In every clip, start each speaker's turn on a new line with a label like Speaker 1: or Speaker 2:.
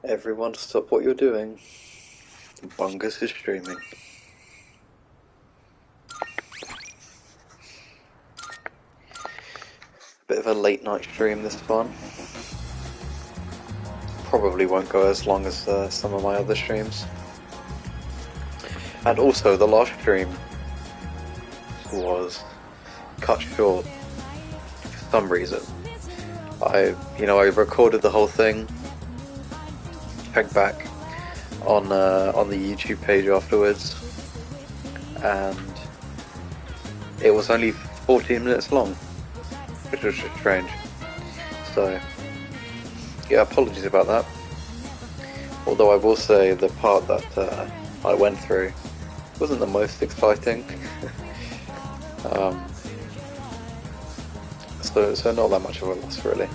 Speaker 1: Everyone stop what you're doing. Bungus is streaming. Bit of a late night stream this one. Probably won't go as long as some of my other streams. And also the last stream was cut short for some reason. I recorded the whole thing, checked back on the YouTube page afterwards, and it was only 14 minutes long, which was just strange. So, yeah, apologies about that. Although I will say the part that I went through wasn't the most exciting. So not that much of a loss, really.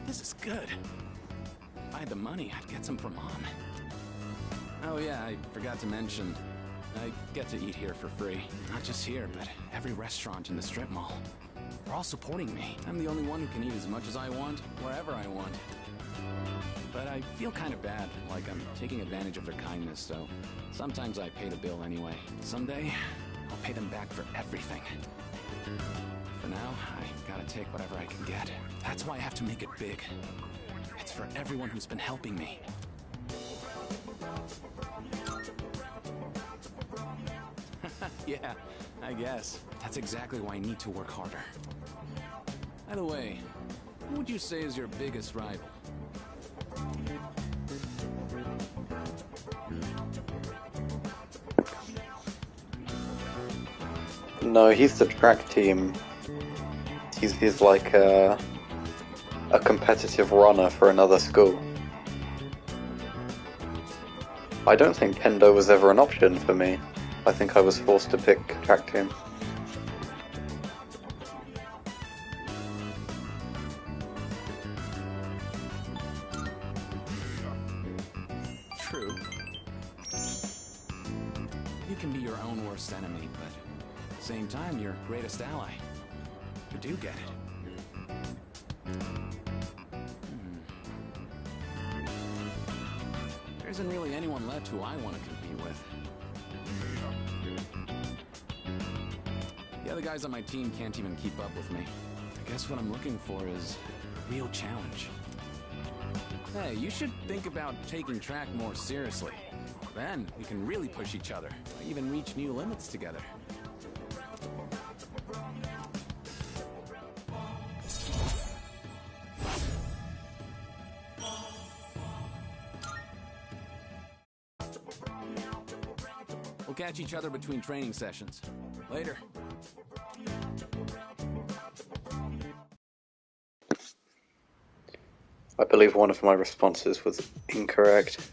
Speaker 2: This is good. If I had the money, I'd get some for Mom. Oh yeah, I forgot to mention, I get to eat here for free. Not just here, but every restaurant in the strip mall. They're all supporting me. I'm the only one who can eat as much as I want, wherever I want. But I feel kind of bad, like I'm taking advantage of their kindness, so sometimes I pay the bill anyway. Someday, I'll pay them back for everything. For now, I gotta take whatever I can get. That's why I have to make it big. It's for everyone who's been helping me. Yeah, I guess. That's exactly why I need to work harder. By the way, who would you say is your biggest rival?
Speaker 1: No, he's the track team. He's like a competitive runner for another school. I don't think Kendo was ever an option for me. I think I was forced to pick track team.
Speaker 2: True. You can be your own worst enemy, but at the same time, your greatest ally. You do get it. There isn't really anyone left who I want to compete with. The other guys on my team can't even keep up with me. I guess what I'm looking for is a real challenge. Hey, you should think about taking track more seriously. Then we can really push each other, even reach new limits together. We'll catch each other between training sessions. Later.
Speaker 1: I believe one of my responses was incorrect.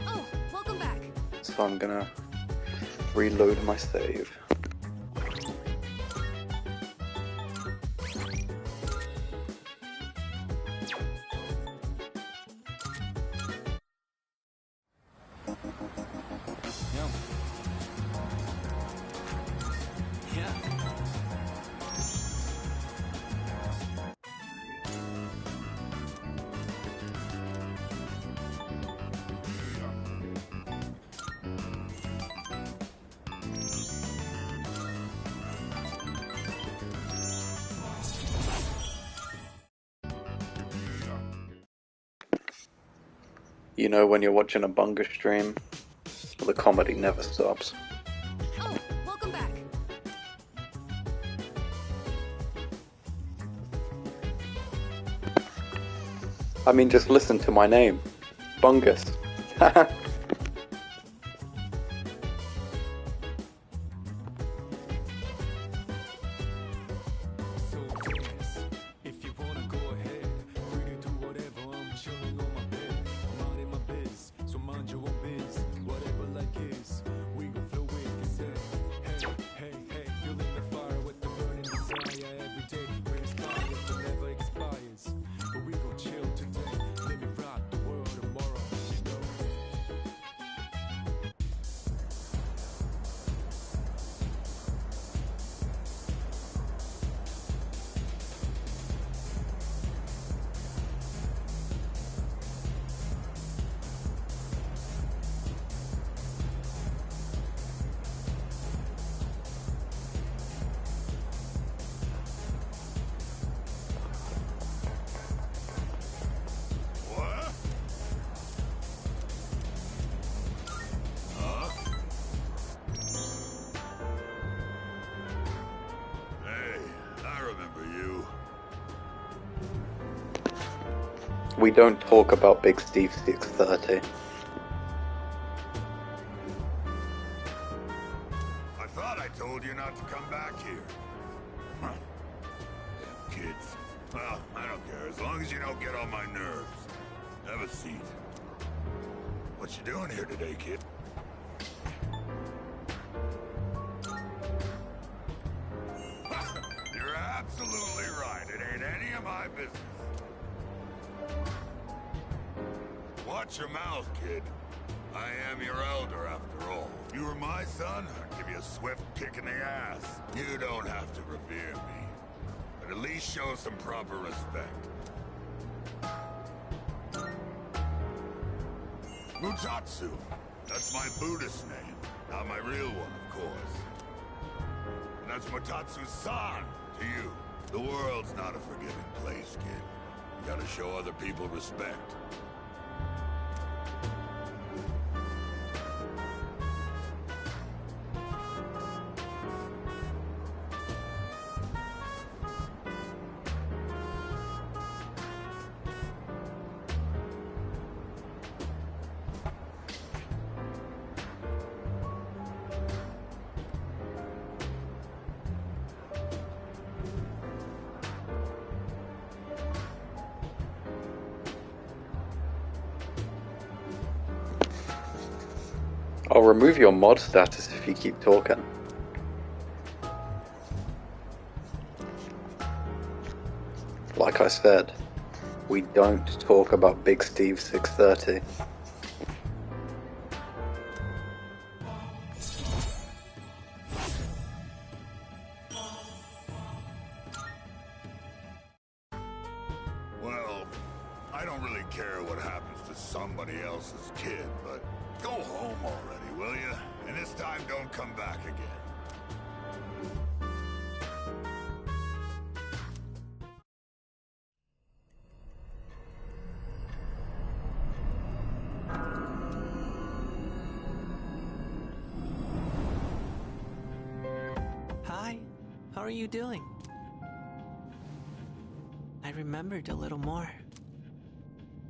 Speaker 3: Oh, welcome back.
Speaker 1: so I'm gonna reload my save. You know, when you're watching a Bunga stream, the comedy never stops.
Speaker 3: Oh, welcome back.
Speaker 1: I mean, just listen to my name. Bungus. We don't talk about Big Steve 630.
Speaker 4: I thought I told you not to come back here. Huh. Damn kids. Well, I don't care, as long as you don't get on my nerves. Have a seat. What you doing here today, kid? You're absolutely right. It ain't any of my business. Watch your mouth, kid. I am your elder, after all. If you were my son, I'd give you a swift kick in the ass. You don't have to revere me, but at least show some proper respect. Mutatsu. That's my Buddhist name, not my real one, of course. And that's Mutatsu-san to you. The world's not a forgiving place, kid. You gotta show other people respect.
Speaker 1: I'll remove your mod status if you keep talking. Like I said, we don't talk about Big Steve 630.
Speaker 4: Well, I don't really care what happens to somebody else's kid, but go home already, will you? And this time don't come back again.
Speaker 5: Hi, how are you doing? I remembered a little more.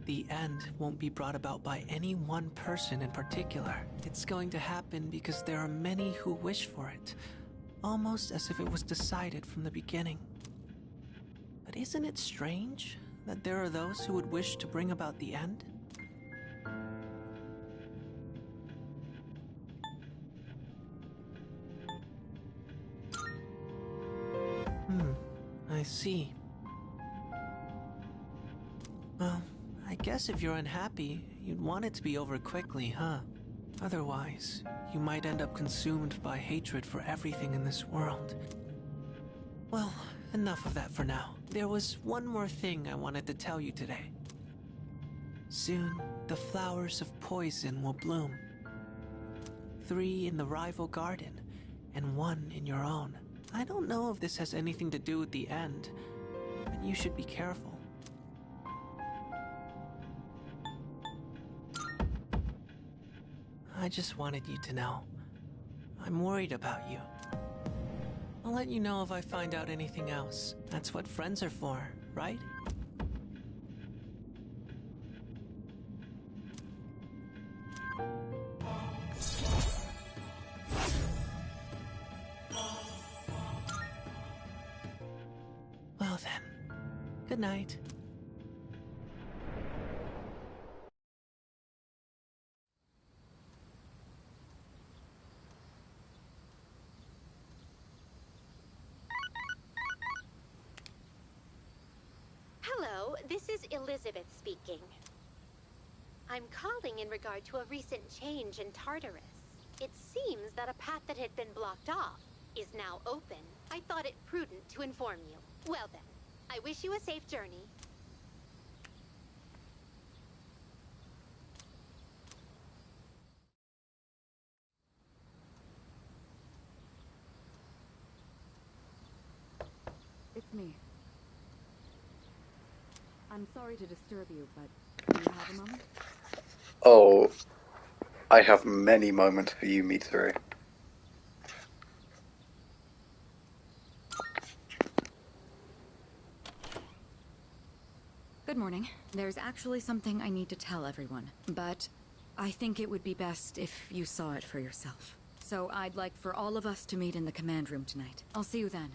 Speaker 5: The end won't be brought about by any one person in particular. It's going to happen because there are many who wish for it, almost as if it was decided from the beginning. But isn't it strange that there are those who would wish to bring about the end? I see. Well, I guess if you're unhappy, you'd want it to be over quickly, huh? Otherwise, you might end up consumed by hatred for everything in this world. Well, enough of that for now. There was one more thing I wanted to tell you today. Soon, the flowers of poison will bloom. 3 in the rival garden, and 1 in your own. I don't know if this has anything to do with the end, but you should be careful. I just wanted you to know. I'm worried about you. I'll let you know if I find out anything else. That's what friends are for, right? Well then, good night.
Speaker 6: Hello, this is Elizabeth speaking. I'm calling in regard to a recent change in Tartarus. It seems that a path that had been blocked off is now open. I thought it prudent to inform you. Well then, I wish you a safe journey.
Speaker 3: It's me. I'm sorry to disturb you, but do you have a moment?
Speaker 1: Oh, I have many moments for you, Mitsuru.
Speaker 3: Good morning. There's actually something I need to tell everyone, but I think it would be best if you saw it for yourself. So I'd like for all of us to meet in the command room tonight. I'll see you then.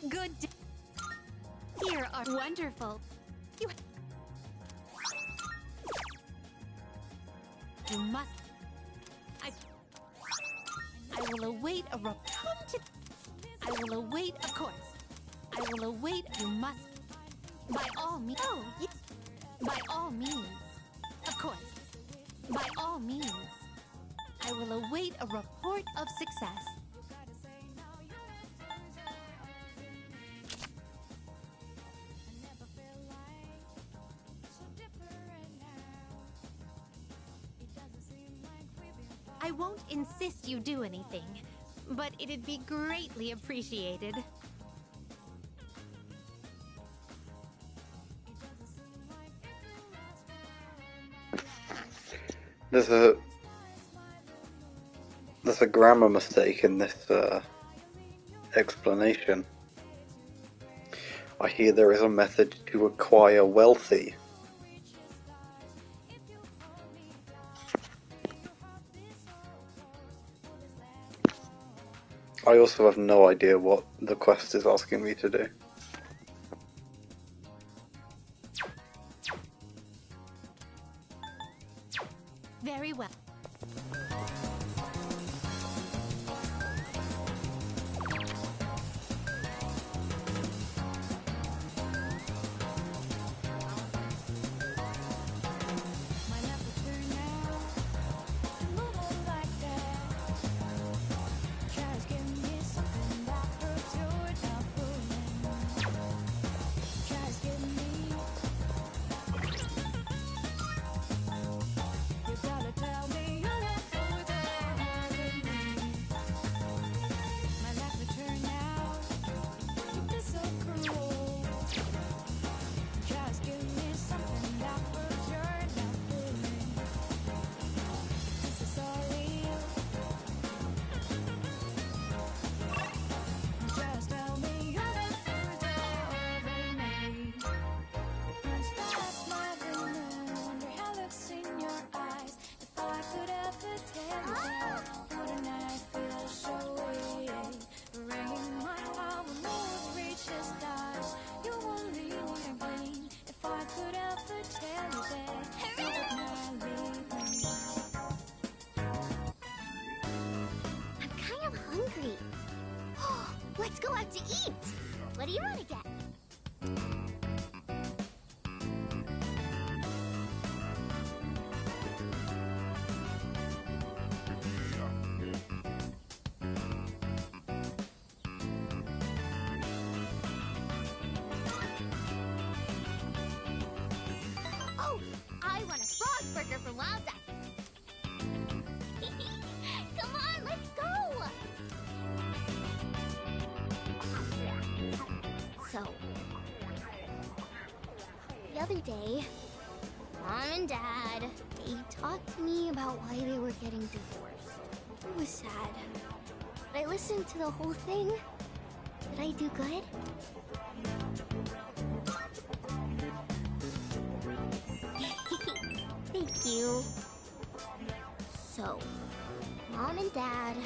Speaker 6: Good day. Here are wonderful. You must. I will await a repugnant. I will await a course. I will await. You must. By all means. Oh, yes. By all means. Of course. By all means. I will await a report of success. I won't insist you do anything, but it'd be greatly appreciated.
Speaker 1: There's a grammar mistake in this explanation. I hear there is a method to acquire wealthy. I also have no idea what the quest is asking me to do.
Speaker 6: Very well. Let's go out to eat! What do you want to get? Oh, I want a frog burger from Wild Duck. Come on, let's go! So, the other day, Mom and Dad, they talked to me about why they were getting divorced. It was sad. But I listened to the whole thing. Did I do good? Thank you. So, Mom and Dad,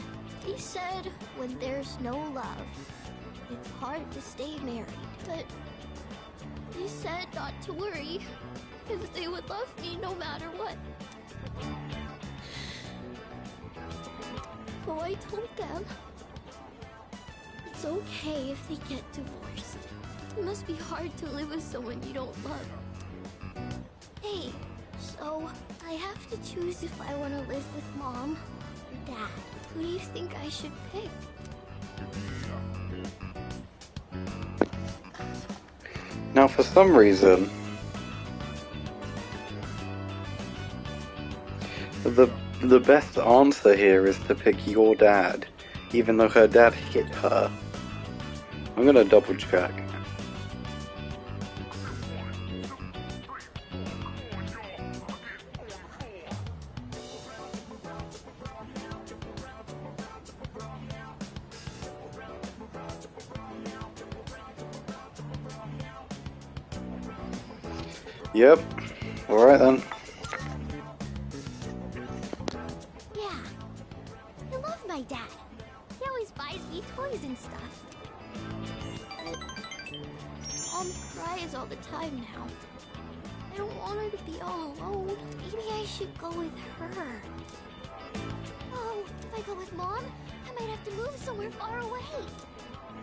Speaker 6: they said when there's no love, it's hard to stay married. But they said not to worry, because they would love me no matter what. So I told them it's okay if they get divorced. It must be hard to live with someone you don't love. Hey, so I have to choose if I want to live with Mom or Dad. Who do you think I should pick?
Speaker 1: Now, for some reason, the best answer here is to pick your dad, even though her dad hit her. I'm gonna double check. Yep. Alright then.
Speaker 6: Yeah, I love my dad. He always buys me toys and stuff. But Mom cries all the time now. I don't want her to be all alone. Maybe I should go with her. Oh, if I go with Mom, I might have to move somewhere far away.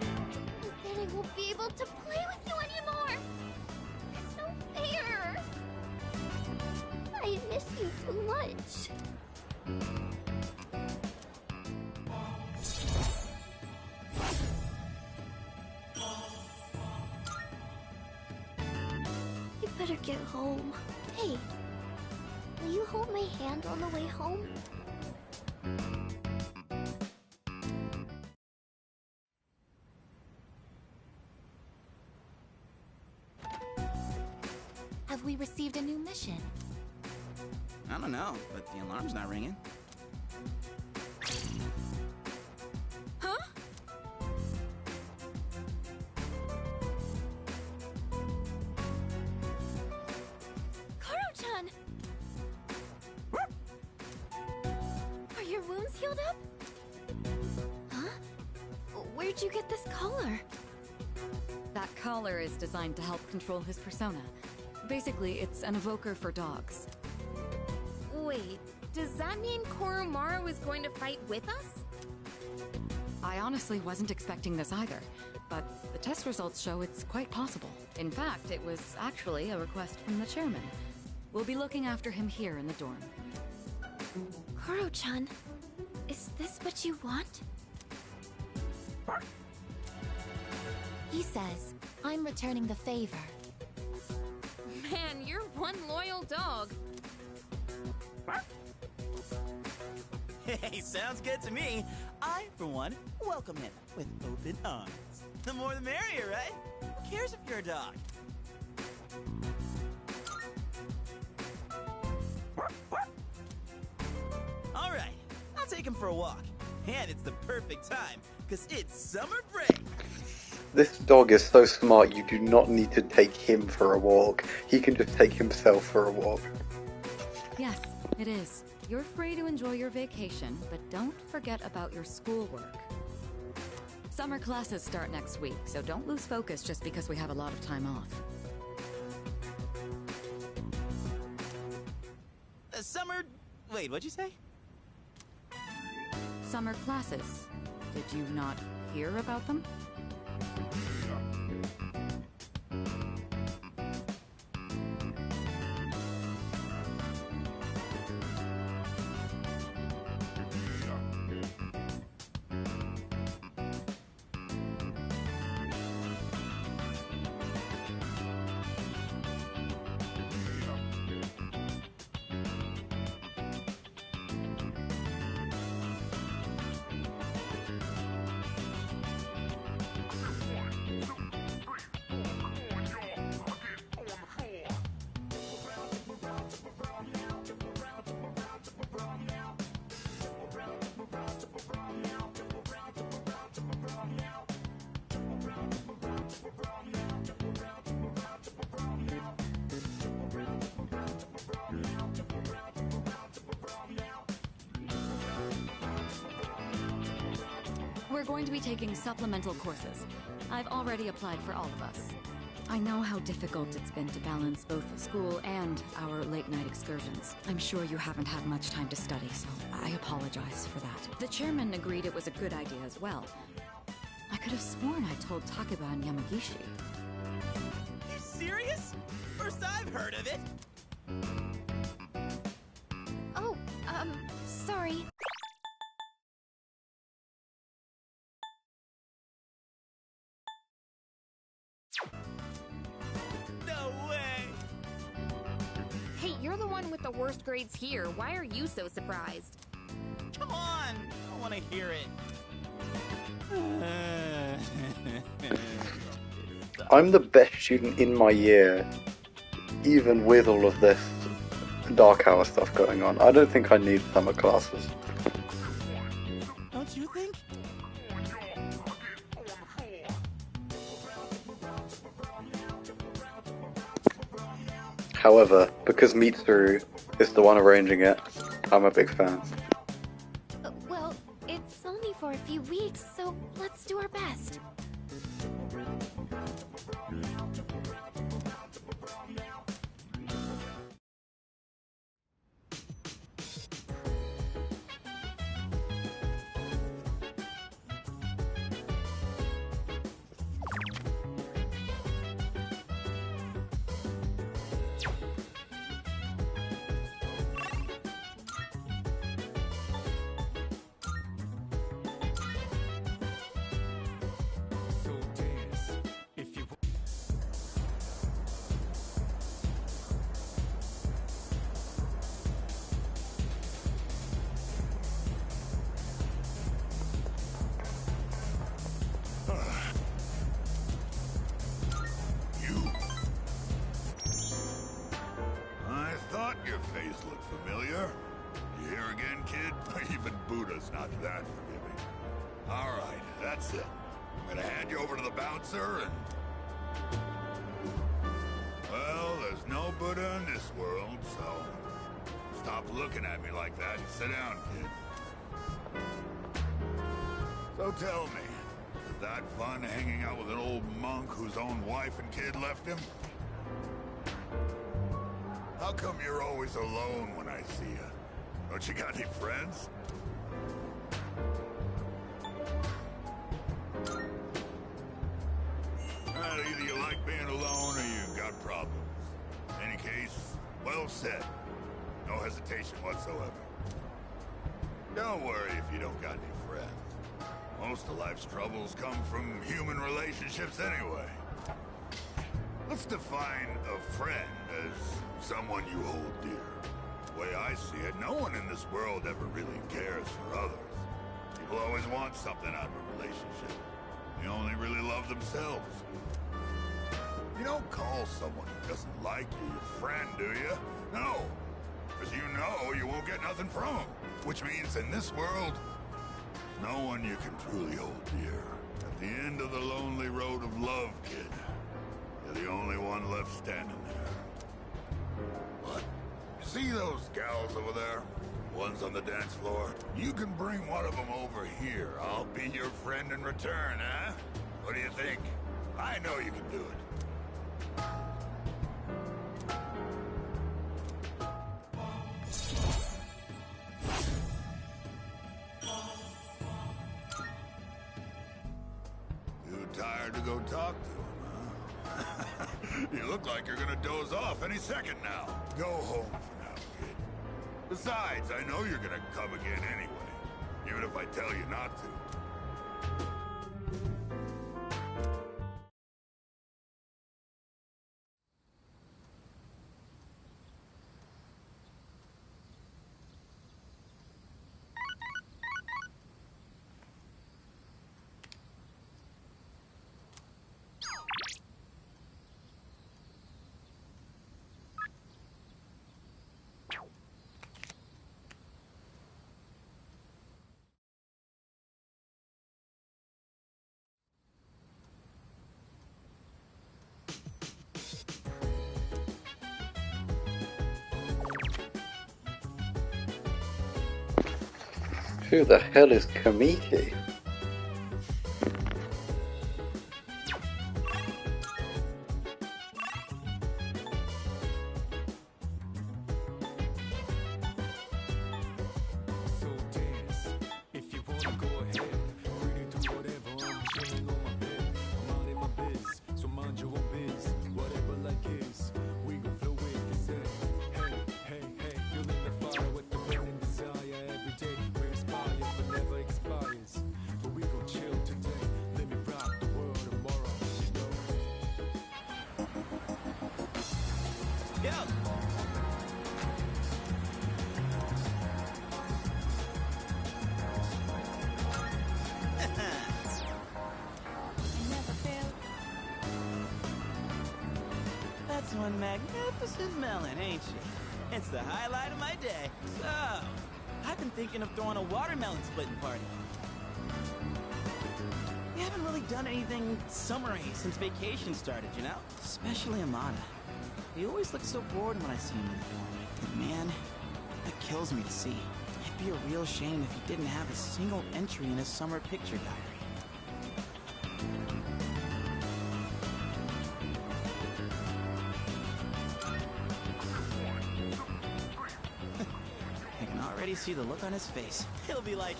Speaker 6: And then I won't be able to play with you anymore. It's no fair. I miss you too much. You better get home. Hey, will you hold my hand on the way home?
Speaker 7: Have we received a new mission?
Speaker 2: I don't know, but the alarm's not ringing.
Speaker 3: Huh? Koro-chan! Are your wounds healed up? Huh? Where'd you get this collar? That collar is designed to help control his persona. Basically, it's an evoker for dogs.
Speaker 8: Wait, does that mean Koromaru is going to fight with us?
Speaker 3: I honestly wasn't expecting this either, but the test results show it's quite possible. In fact, it was actually a request from the chairman. We'll be looking after him here in the dorm.
Speaker 8: Koro-chan, is this what you want?
Speaker 7: He says, I'm returning the favor.
Speaker 8: Man, you're one loyal dog.
Speaker 9: Hey, sounds good to me. I, for one, welcome him with open arms. The more the merrier, right? Who cares if you're a dog? All right, I'll take him for a walk. And it's the perfect time, because it's summer break.
Speaker 1: This dog is so smart, you do not need to take him for a walk. He can just take himself for a walk.
Speaker 3: Yes, it is. You're free to enjoy your vacation, but don't forget about your schoolwork. Summer classes start next week, so don't lose focus just because we have a lot of time off.
Speaker 9: Summer... Wait, what'd you say?
Speaker 3: Summer classes. Did you not hear about them? We're going to be taking supplemental courses. I've already applied for all of us. I know how difficult it's been to balance both school and our late-night excursions. I'm sure you haven't had much time to study, so I apologize for that. The chairman agreed it was a good idea as well. I could have sworn I told Takeba and Yamagishi.
Speaker 9: You serious? First I've heard of it.
Speaker 6: Oh, sorry.
Speaker 9: No way!
Speaker 8: Hey, you're the one with the worst grades here. Why are you so surprised?
Speaker 9: Come on! I want to hear it.
Speaker 1: I'm the best student in my year, even with all of this dark hour stuff going on. I don't think I need summer classes.
Speaker 9: Don't you think?
Speaker 1: However, because Mitsuru is the one arranging it, I'm a big fan.
Speaker 6: Well, it's only for a few weeks, so let's do our best.
Speaker 4: Your face looked familiar. You here again, kid? Even Buddha's not that forgiving. Alright, that's it. I'm gonna hand you over to the bouncer and... Well, there's no Buddha in this world, so... Stop looking at me like that and sit down, kid. So tell me, is that fun hanging out with an old monk whose own wife and kid left him? How come you're always alone when I see you? Don't you got any friends? Well, either you like being alone or you've got problems. In any case, well said. No hesitation whatsoever. Don't worry if you don't got any friends. Most of life's troubles come from human relationships anyway. Let's define a friend as someone you hold dear. The way I see it, no one in this world ever really cares for others. People always want something out of a relationship. They only really love themselves. You don't call someone who doesn't like you your friend, do you? No. Because you know you won't get nothing from them. Which means in this world, no one you can truly hold dear. At the end of the lonely road of love, kid, you're the only one left standing there. What? You see those gals over there? Ones on the dance floor? You can bring one of them over here. I'll be your friend in return, huh? What do you think? I know you can do it. tired to go talk to him, huh? You look like you're gonna doze off any second now. Go home for now, kid. Besides, I know you're gonna come again anyway, even if I tell you not to.
Speaker 1: Who the hell is Kamiki?
Speaker 9: That's one magnificent melon, ain't you? It's the highlight of my day. So, I've been thinking of throwing a watermelon splitting party. We haven't really done anything summery since vacation started, you know? Especially Amada. He always looks so bored when I see him in the morning. And man, that kills me to see. It'd be a real shame if he didn't have a single entry in his summer picture diary. I can already see the look on his face. He'll be like,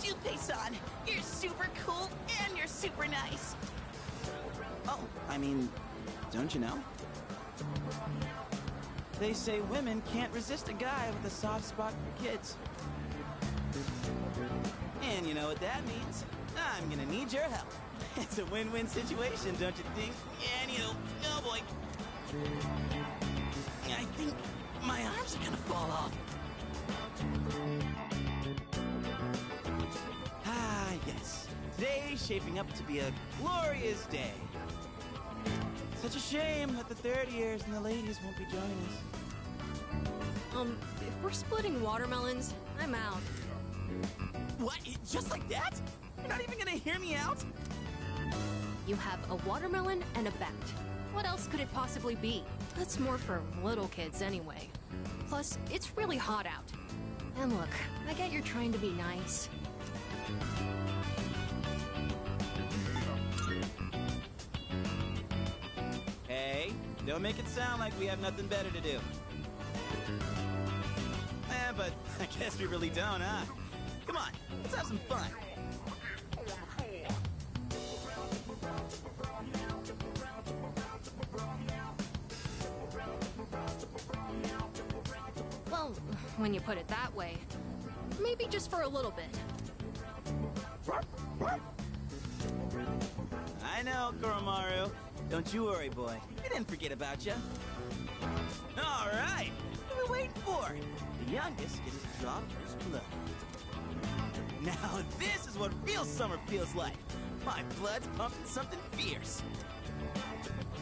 Speaker 9: Junpei-san, you're super cool and you're super nice. Oh, I mean, don't you know? They say women can't resist a guy with a soft spot for kids. And you know what that means? I'm gonna need your help. It's a win-win situation, don't you think? And you, oh boy. I think my arms are gonna fall off. Ah, yes. Today's shaping up to be a glorious day. Such a shame that the 30ers and the ladies won't be joining us.
Speaker 10: If we're splitting watermelons, I'm out.
Speaker 9: What? Just like that? You're not even gonna hear me out?
Speaker 10: You have a watermelon and a bat. What else could it possibly be? That's more for little kids anyway. Plus, it's really hot out. And look, I get you're trying to be nice.
Speaker 9: Hey, don't make it sound like we have nothing better to do. But I guess we really don't, huh? Come on, let's have some fun.
Speaker 10: Well, when you put it that way, maybe just for a little bit.
Speaker 9: I know, Koromaru. Don't you worry, boy. We didn't forget about you. All right, what are we waiting for? The youngest gets to draw first blood. Now this is what real summer feels like. My blood's pumping something fierce.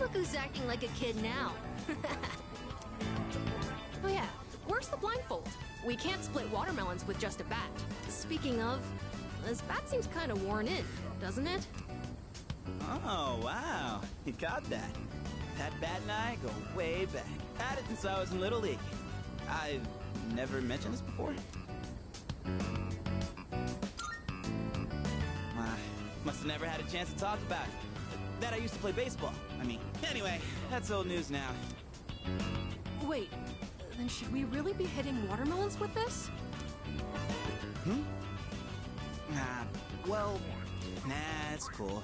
Speaker 10: Look who's acting like a kid now. Oh yeah, where's the blindfold? We can't split watermelons with just a bat. Speaking of, this bat seems kind of worn in, doesn't it?
Speaker 9: Oh, wow. You got that. That bat and I go way back. Had it since I was in Little League. I've never mentioned this before. Must have never had a chance to talk about it. That I used to play baseball. Anyway, that's old news now.
Speaker 10: Wait, then should we really be hitting watermelons with this?
Speaker 9: Well, nah, it's cool.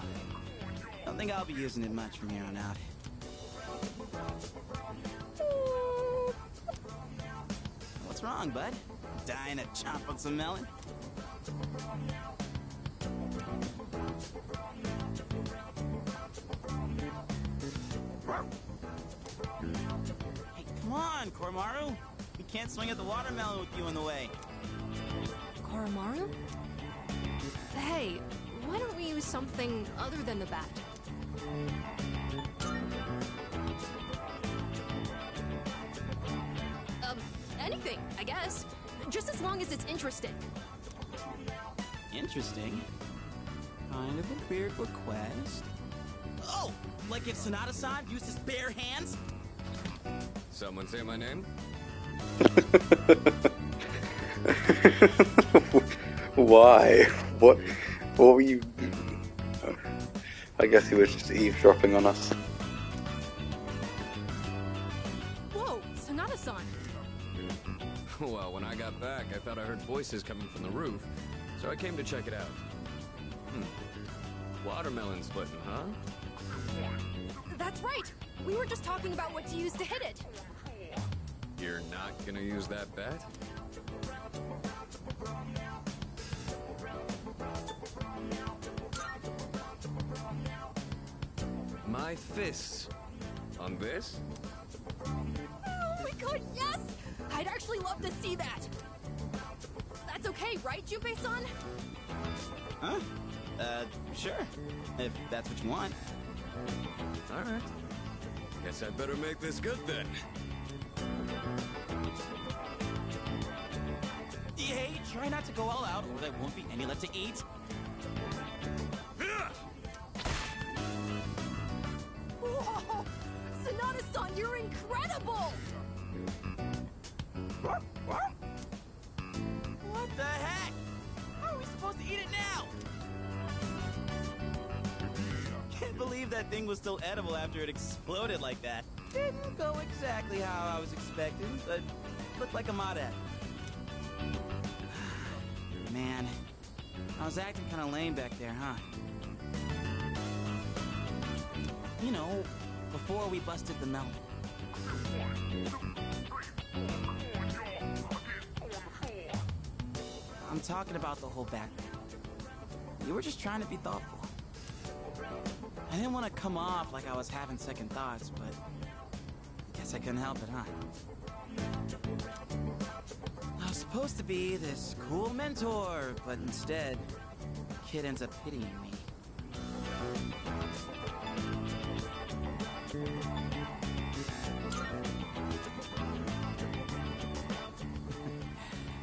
Speaker 9: Don't think I'll be using it much from here on out. What's wrong, bud? Dying to chomp on some melon? Hey, come on, Koromaru. We can't swing at the watermelon with you in the way.
Speaker 10: Koromaru? Hey, why don't we use something other than the bat? Anything, I guess. Just as long as it's interesting.
Speaker 9: Interesting. Kind of a weird request. Oh, like if Sonata-san used his bare hands?
Speaker 2: Someone say my name?
Speaker 1: Why? What were you... I guess he was just eavesdropping on us.
Speaker 10: Whoa, Sonata-san.
Speaker 2: Well, when I got back, I thought I heard voices coming from the roof, so I came to check it out. Watermelon splitting, huh?
Speaker 10: That's right! We were just talking about what to use to hit it.
Speaker 2: You're not gonna use that bat? My fists. On this?
Speaker 10: Oh my god, yes! I'd actually love to see that! That's okay, right, Junpei-san?
Speaker 9: Huh? Sure. If that's what you want.
Speaker 2: Alright. Guess I'd better make this good then.
Speaker 9: Hey, try not to go all out, or there won't be any left to eat.
Speaker 10: Whoa! Sonata-san, you're incredible!
Speaker 9: What the heck? How are we supposed to eat it now? Can't believe that thing was still edible after it exploded like that. Didn't go exactly how I was expecting, but looked like a mod at. Man, I was acting kind of lame back there, huh? You know, before we busted the melon. I'm talking about the whole back. You were just trying to be thoughtful. I didn't want to come off like I was having second thoughts, but guess I couldn't help it, huh? I was supposed to be this cool mentor, but instead, the kid ends up pitying me.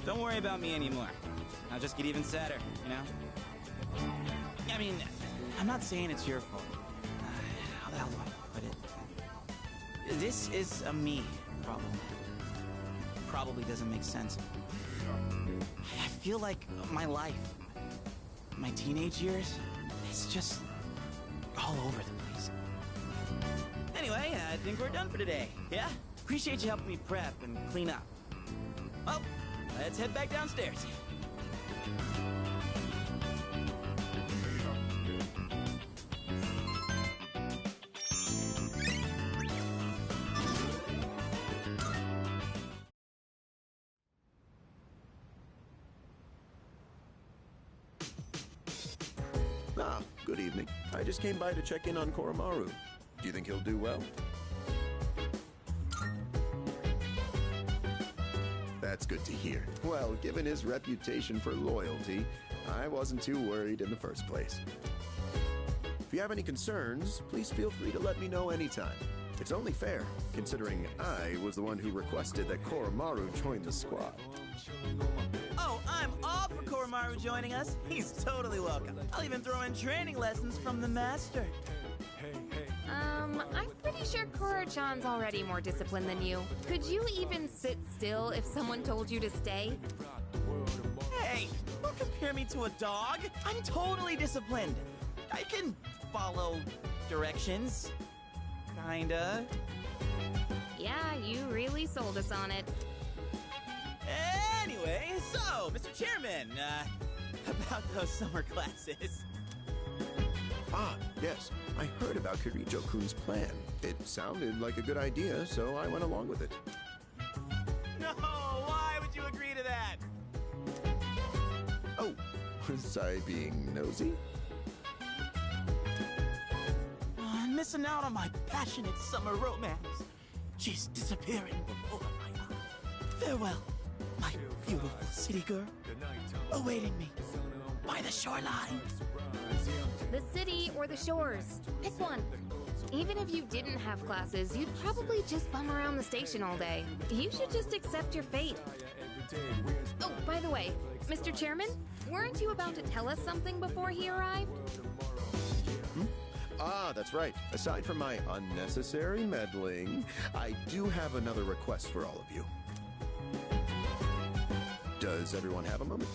Speaker 9: Don't worry about me anymore. I'll just get even sadder, you know? I mean, I'm not saying it's your fault. How the hell do I put it? This is a me problem. Probably doesn't make sense. I feel like my life, my teenage years, it's just all over the place. Anyway, I think we're done for today, yeah? Appreciate you helping me prep and clean up. Well, let's head back downstairs.
Speaker 11: Ah, good evening. I just came by to check in on Koromaru. Do you think he'll do well? That's good to hear. Well, given his reputation for loyalty, I wasn't too worried in the first place. If you have any concerns, please feel free to let me know anytime. It's only fair, considering I was the one who requested that Koromaru join the squad.
Speaker 9: Oh, I'm all for Koromaru joining us. He's totally welcome. I'll even throw in training lessons from the master.
Speaker 8: I'm pretty sure Koro-chan's already more disciplined than you. Could you even sit still if someone told you to stay?
Speaker 9: Hey, don't compare me to a dog. I'm totally disciplined. I can follow directions. Kinda.
Speaker 8: Yeah, you really sold us on it.
Speaker 9: Anyway, so, Mr. Chairman, about those summer classes.
Speaker 11: Ah, yes. I heard about Kirijo-kun's plan. It sounded like a good idea, so I went along with it.
Speaker 9: No, why would you agree to that?
Speaker 11: Oh, was I being nosy?
Speaker 9: Oh, I'm missing out on my passionate summer romance. She's disappearing before my eyes. Farewell, my beautiful city girl, awaiting me by the shoreline.
Speaker 8: The city or the shores. Pick one. Even if you didn't have classes, you'd probably just bum around the station all day. You should just accept your fate. Oh, by the way, Mr. Chairman, weren't you about to tell us something before he arrived?
Speaker 11: Ah, that's right. Aside from my unnecessary meddling, I do have another request for all of you. Does everyone have a moment?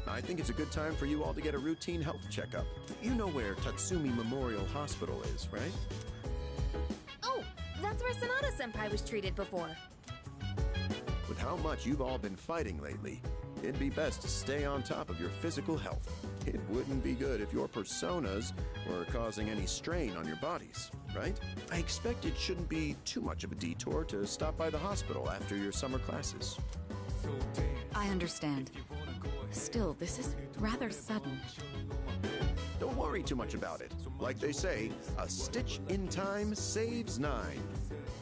Speaker 11: I think it's a good time for you all to get a routine health checkup. You know where Tatsumi Memorial Hospital is, right?
Speaker 8: Oh, that's where Sanada-senpai was treated before.
Speaker 11: With how much you've all been fighting lately, it'd be best to stay on top of your physical health. It wouldn't be good if your personas were causing any strain on your bodies, right? I expect it shouldn't be too much of a detour to stop by the hospital after your summer classes.
Speaker 3: I understand. Still, this is rather sudden.
Speaker 11: Don't worry too much about it. Like they say, a stitch in time saves 9.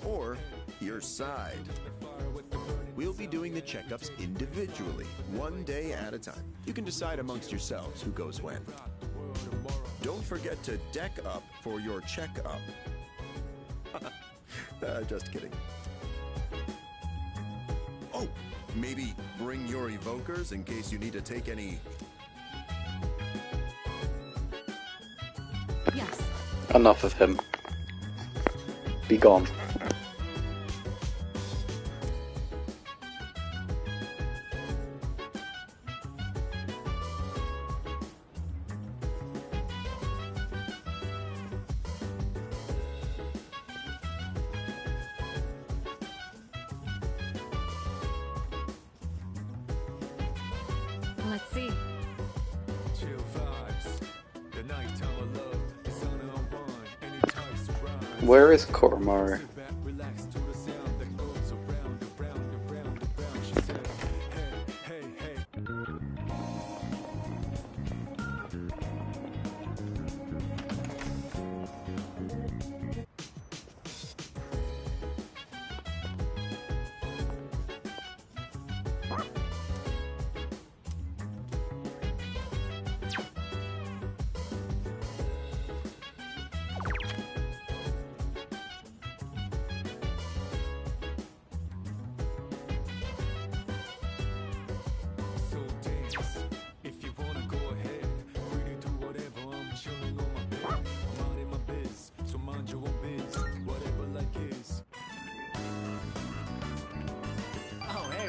Speaker 11: Or your side. We'll be doing the checkups individually, one day at a time. You can decide amongst yourselves who goes when. Don't forget to deck up for your checkup. Just kidding. Oh, maybe bring your evokers in case you need to take any...
Speaker 3: Yes.
Speaker 1: Enough of him. Be gone.
Speaker 8: Let's see.
Speaker 1: Where is Koromaru?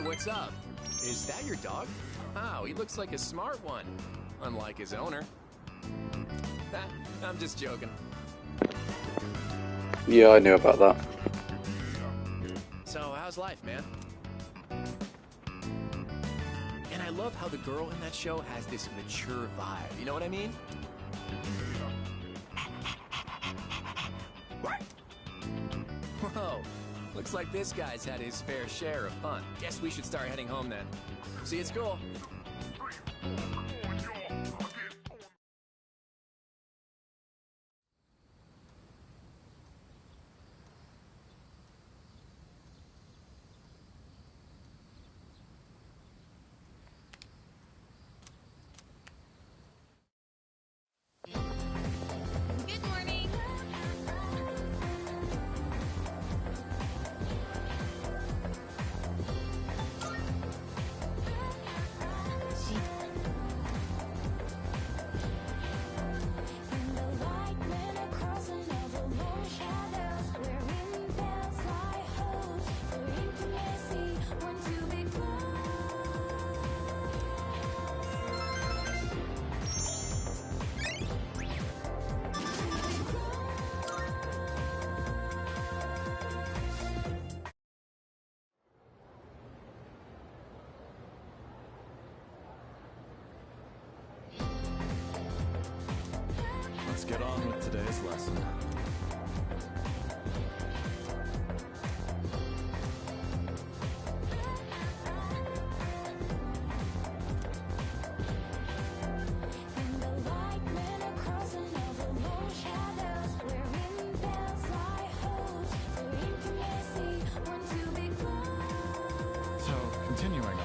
Speaker 12: What's up? Is that your dog? Wow, he looks like a smart one. Unlike his owner. I'm just joking.
Speaker 1: Yeah, I knew about that.
Speaker 12: So, how's life, man? And I love how the girl in that show has this mature vibe, you know what I mean? Whoa, looks like this guy's had his fair share of fun. Guess we should start heading home then. See you at school.
Speaker 8: Good morning.
Speaker 2: this lesson. So, continuing on.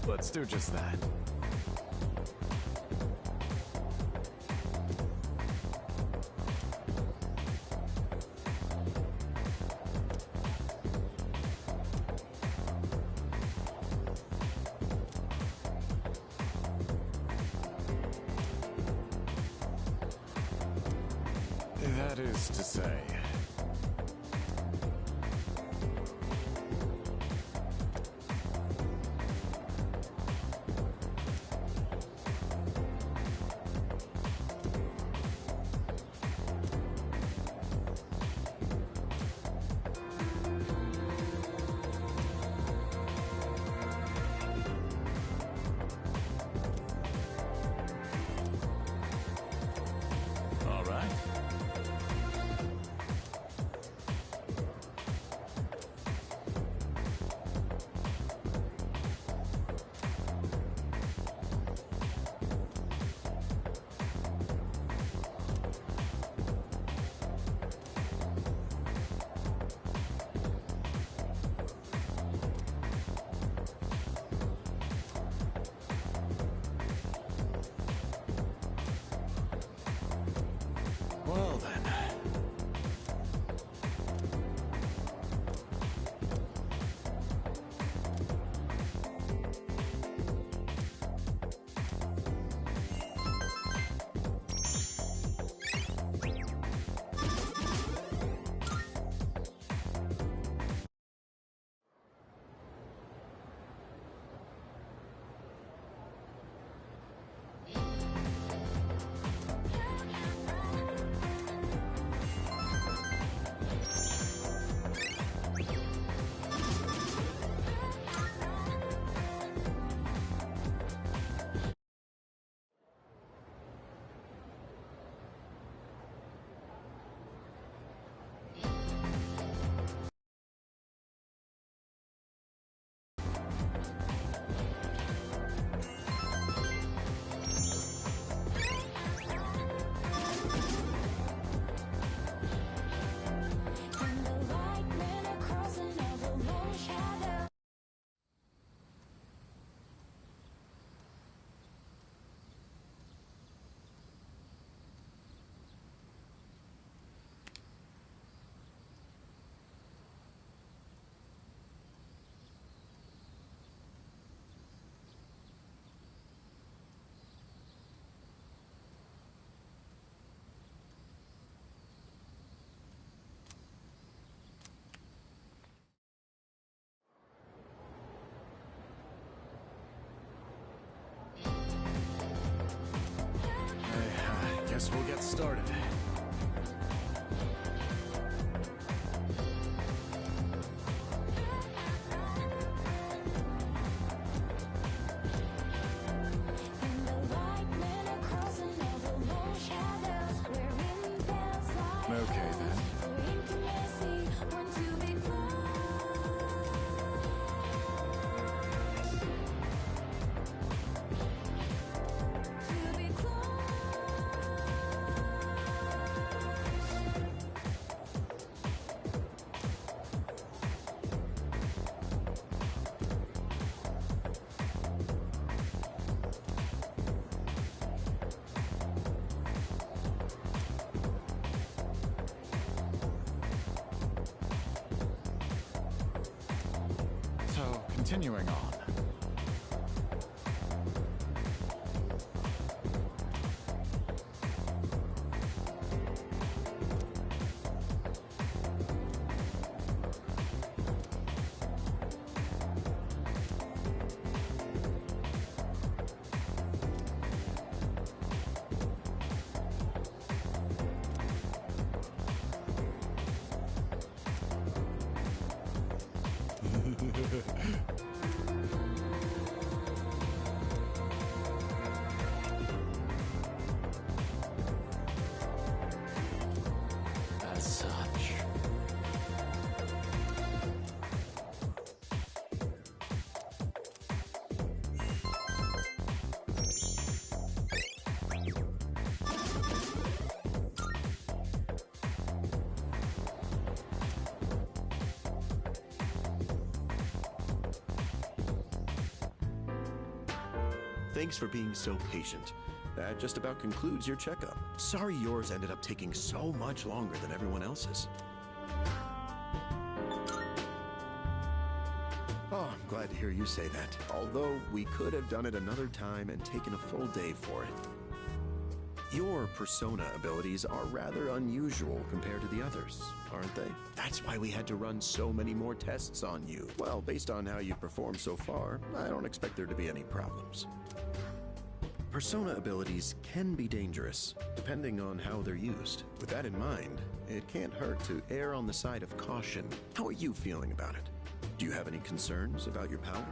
Speaker 2: Let's do just that. That is to say... All right. Well then. I guess we'll get started. Okay then. So, continuing on.
Speaker 11: Thanks for being so patient. That just about concludes your checkup. Sorry yours ended up taking so much longer than everyone else's. Oh, I'm glad to hear you say that. Although we could have done it another time and taken a full day for it. Your persona abilities are rather unusual compared to the others, aren't they? That's why we had to run so many more tests on you. Well, based on how you've performed so far, I don't expect there to be any problems. Persona abilities can be dangerous, depending on how they're used. With that in mind, it can't hurt to err on the side of caution. How are you feeling about it? Do you have any concerns about your power?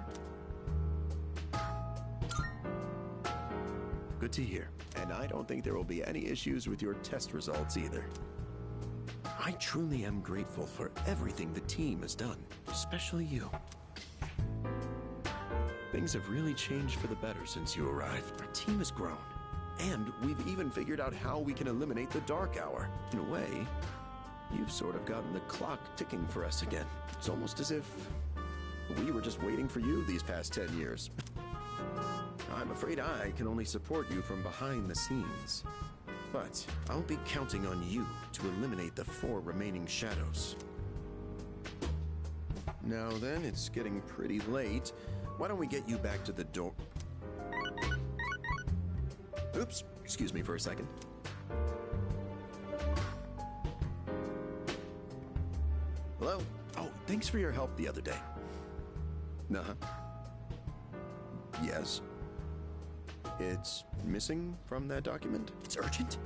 Speaker 11: Good to hear. And I don't think there will be any issues with your test results either. I truly am grateful for everything the team has done, especially you. Things have really changed for the better since you arrived. Our team has grown. And we've even figured out how we can eliminate the Dark Hour. In a way, you've sort of gotten the clock ticking for us again. It's almost as if we were just waiting for you these past 10 years. I'm afraid I can only support you from behind the scenes. But I'll be counting on you to eliminate the 4 remaining shadows. Now then, it's getting pretty late. Why don't we get you back to the door? Oops, excuse me for a second. Hello? Oh, thanks for your help the other day. Uh-huh. Yes. It's missing from that document? It's urgent?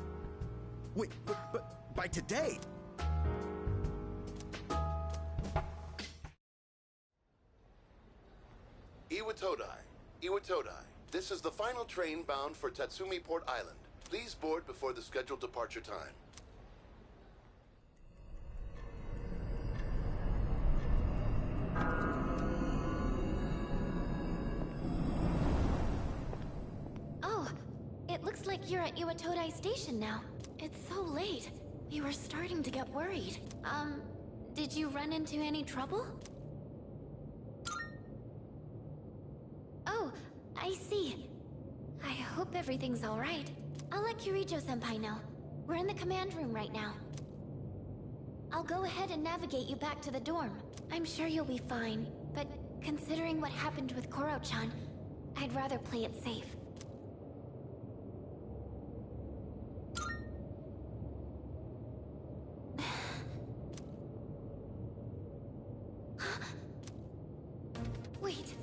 Speaker 11: Wait, but by today?
Speaker 13: Iwatodai, this is the final train bound for Tatsumi Port Island. Please board before the scheduled departure time.
Speaker 7: Oh, it looks like you're at Iwatodai Station now. It's so late. We were starting to get worried. Did you run into any trouble? Oh, I see. I hope everything's all right. I'll let Kirijo-senpai know. We're in the command room right now. I'll go ahead and navigate you back to the dorm. I'm sure you'll be fine, but considering what happened with Koro-chan, I'd rather play it safe. Wait,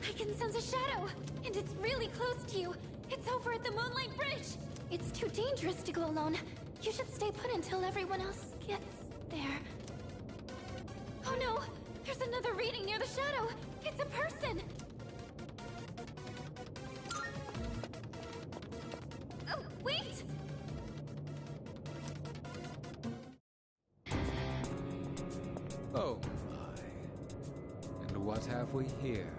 Speaker 7: I can sense a shadow, and it's really close to you. It's over at the Moonlight Bridge. It's too dangerous to go alone. You should stay put until everyone else gets there. Oh no, there's another reading near the shadow. It's a person. Oh, wait!
Speaker 14: Oh my. And what have we here?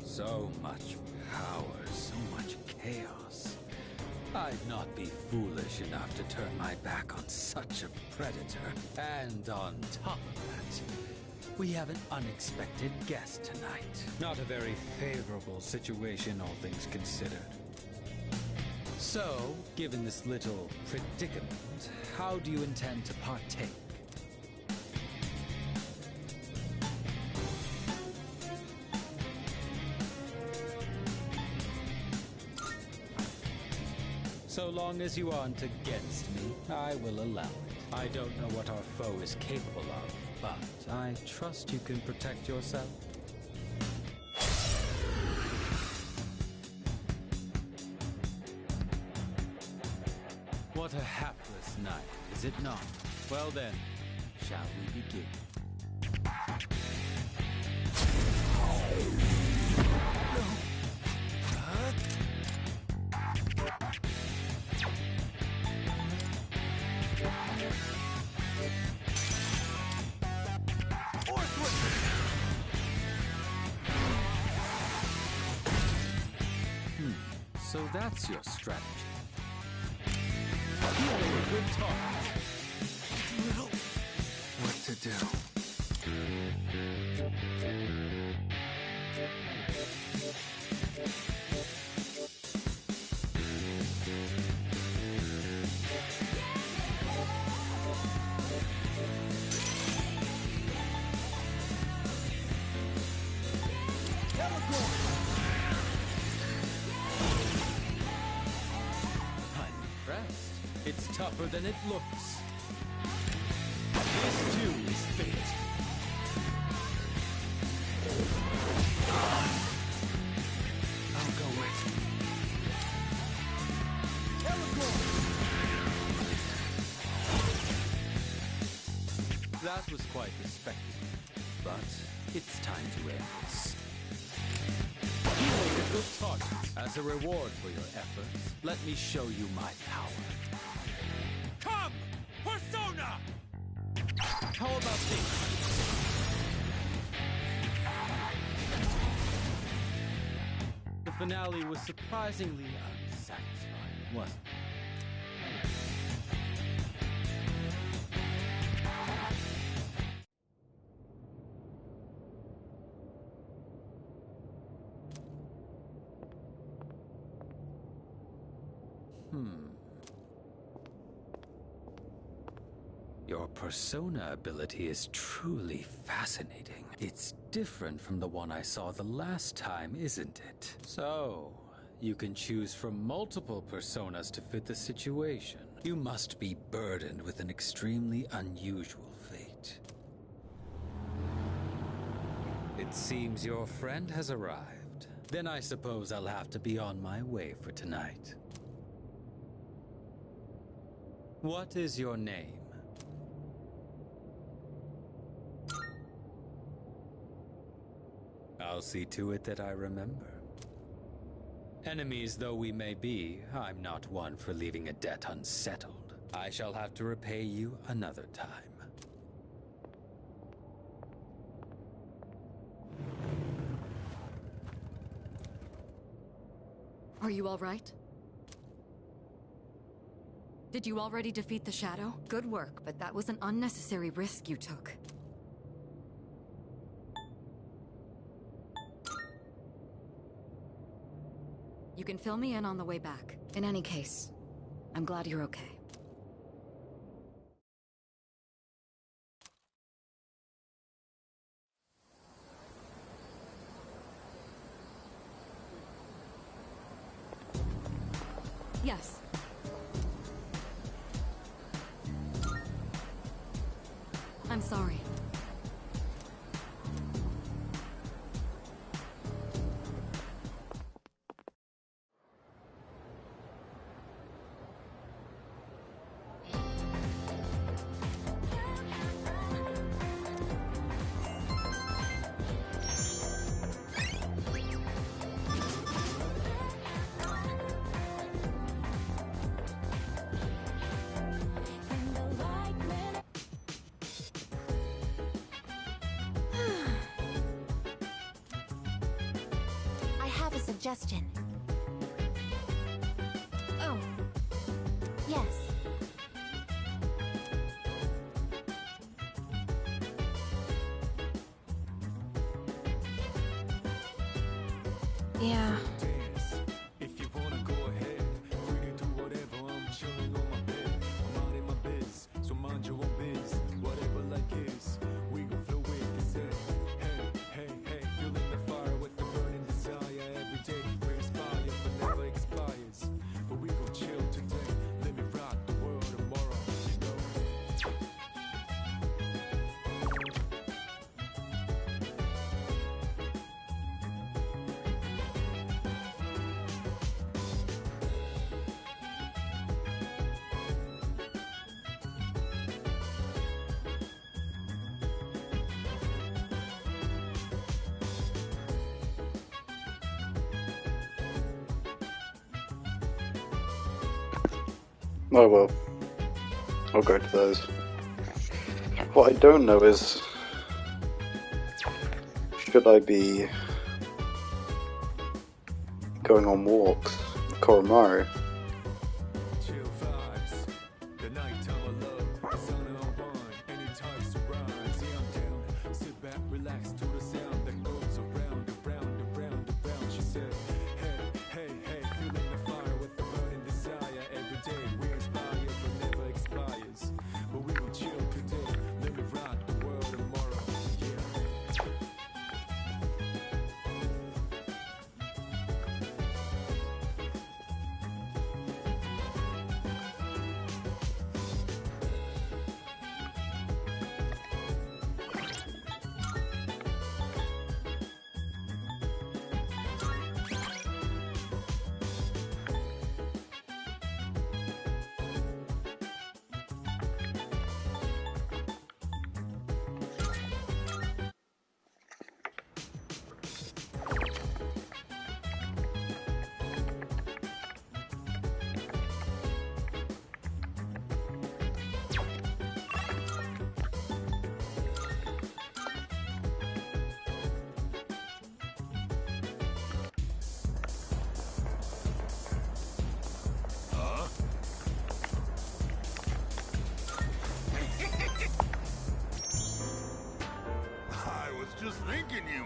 Speaker 14: So much power, so much chaos. I'd not be foolish enough to turn my back on such a predator. And on top of that, we have an unexpected guest tonight. Not a very favorable situation, all things considered. So, given this little predicament, how do you intend to partake? So long as you aren't against me, I will allow it. I don't know what our foe is capable of, but I trust you can protect yourself. What a hapless night, is it not? Well then, shall we begin? So that's your strategy. You made a good talk. What to do? tougher than it looks. This too is fate. I'll go with Aragorn. That was quite the spectacle, but it's time to end this. You made a good target. As a reward for your efforts, let me show you my power. Come, Persona! How about this? The finale was surprisingly unsatisfying, wasn't it? Your persona ability is truly fascinating. It's different from the one I saw the last time, isn't it? So, you can choose from multiple personas to fit the situation. You must be burdened with an extremely unusual fate. It seems your friend has arrived. Then I suppose I'll have to be on my way for tonight. What is your name? I'll see to it that I remember. Enemies though we may be, I'm not one for leaving a debt unsettled. I shall have to repay you another time.
Speaker 3: Are you all right? Did you already defeat the Shadow? Good work, but that was an unnecessary risk you took. You can fill me in on the way back. In any case, I'm glad you're okay. Yes. I'm sorry.
Speaker 7: Suggestion. Oh. Yes. Yeah.
Speaker 15: If you wanna go ahead, free to do whatever. I'm chilling on my bed. I'm out in my biz, so mind your own biz. Whatever like is, we gon' flow with this head. Hey, hey, hey, feeling the fire with the burning desire every day. We inspire but never expires. But we gon' chill today. Let me rock the world tomorrow, you know.
Speaker 1: Oh well, I'll go to those. What I don't know is, should I be going on walks with Koromaru?
Speaker 15: Chill vibes, the nighttime of love, the sun on one, any time surprise. Yeah, I'm down, sit back, relax to the sound that goes around, around, around, around. She said, hey, hey, hey, feeling the fire with the burning desire every day. We inspire but never expires. But we will chill today, let me rock the world tomorrow. Yeah.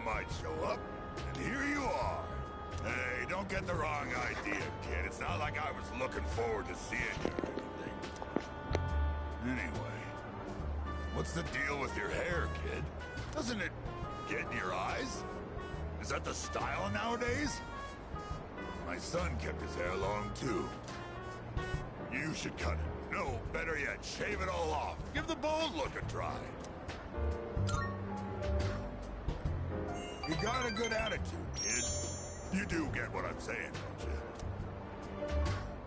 Speaker 4: might show up, and here you are. Hey, don't get the wrong idea, kid. It's not like I was looking forward to seeing you or anything. Anyway, what's the deal with your hair, kid? Doesn't it get in your eyes? Is that the style nowadays? My son kept his hair long, too. You should cut it. No, better yet, shave it all off. Give the bald look a try. You got a good attitude, kid. You do get what I'm saying, don't you?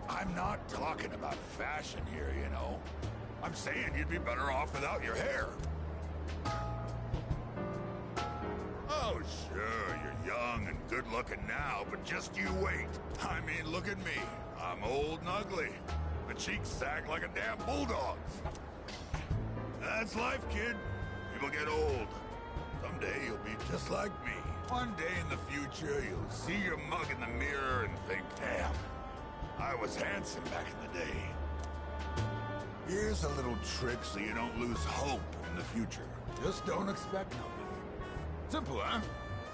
Speaker 4: I'm not talking about fashion here, you know. I'm saying you'd be better off without your hair. Oh, sure, you're young and good-looking now, but just you wait. I mean, look at me. I'm old and ugly. The cheeks sag like a damn bulldog's. That's life, kid. People get old. Someday you'll be just like me. One day in the future, you'll see your mug in the mirror and think, damn, I was handsome back in the day. Here's a little trick so you don't lose hope in the future. Just don't expect nothing. Simple, huh?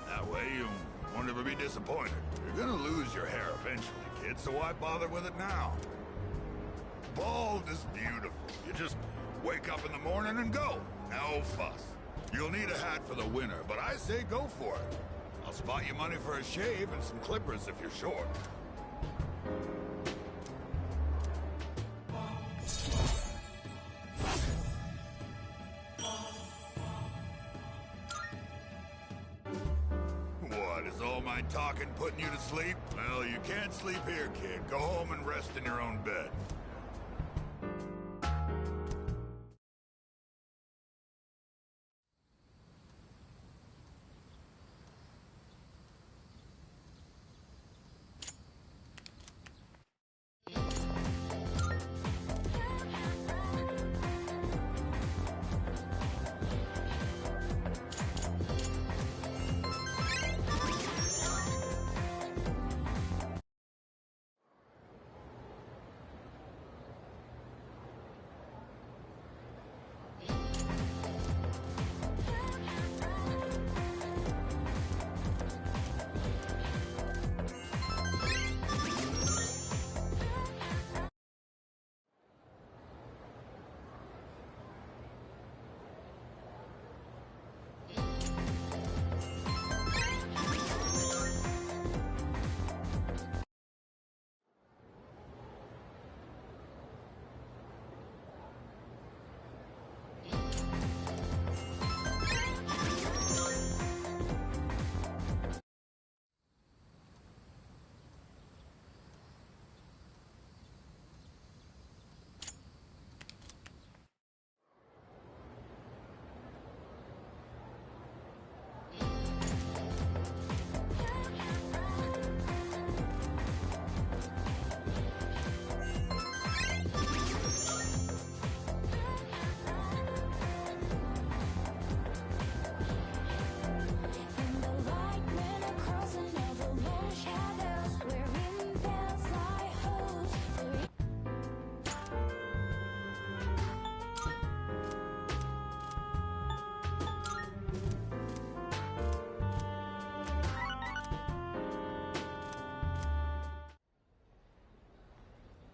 Speaker 4: That way you won't ever be disappointed. You're gonna lose your hair eventually, kid, so why bother with it now? Bald is beautiful. You just wake up in the morning and go. No fuss. You'll need a hat for the winter, but I say go for it. I'll spot you money for a shave and some clippers if you're short. What, is all my talking putting you to sleep? Well, you can't sleep here, kid. Go home and rest in your own bed.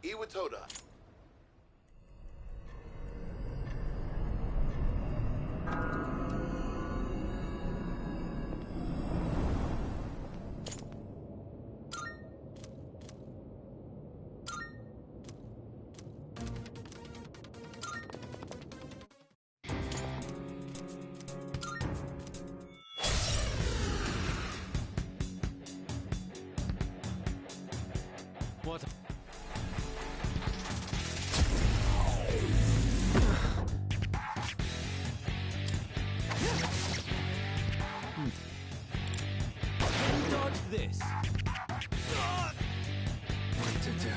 Speaker 13: Iwatoda.
Speaker 5: What?
Speaker 15: Dodge this.
Speaker 5: What to do?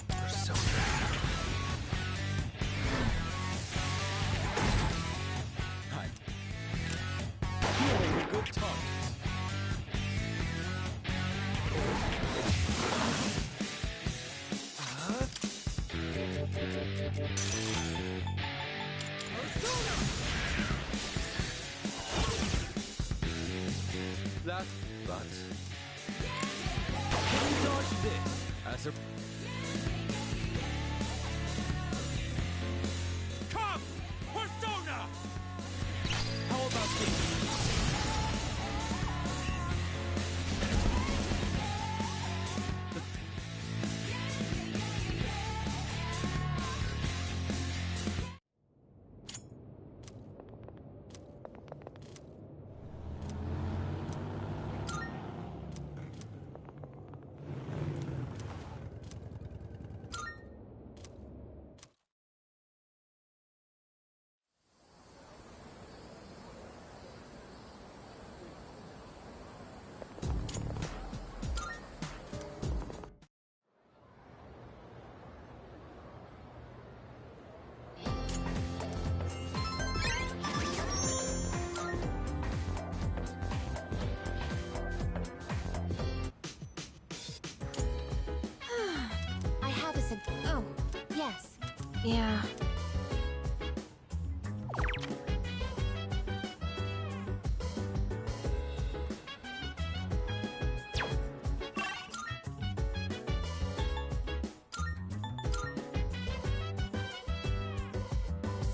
Speaker 5: Persona.
Speaker 15: Hi. You're a good target.
Speaker 14: a... Come! Persona! How about this?
Speaker 6: I have a oh, yes.
Speaker 8: Yeah.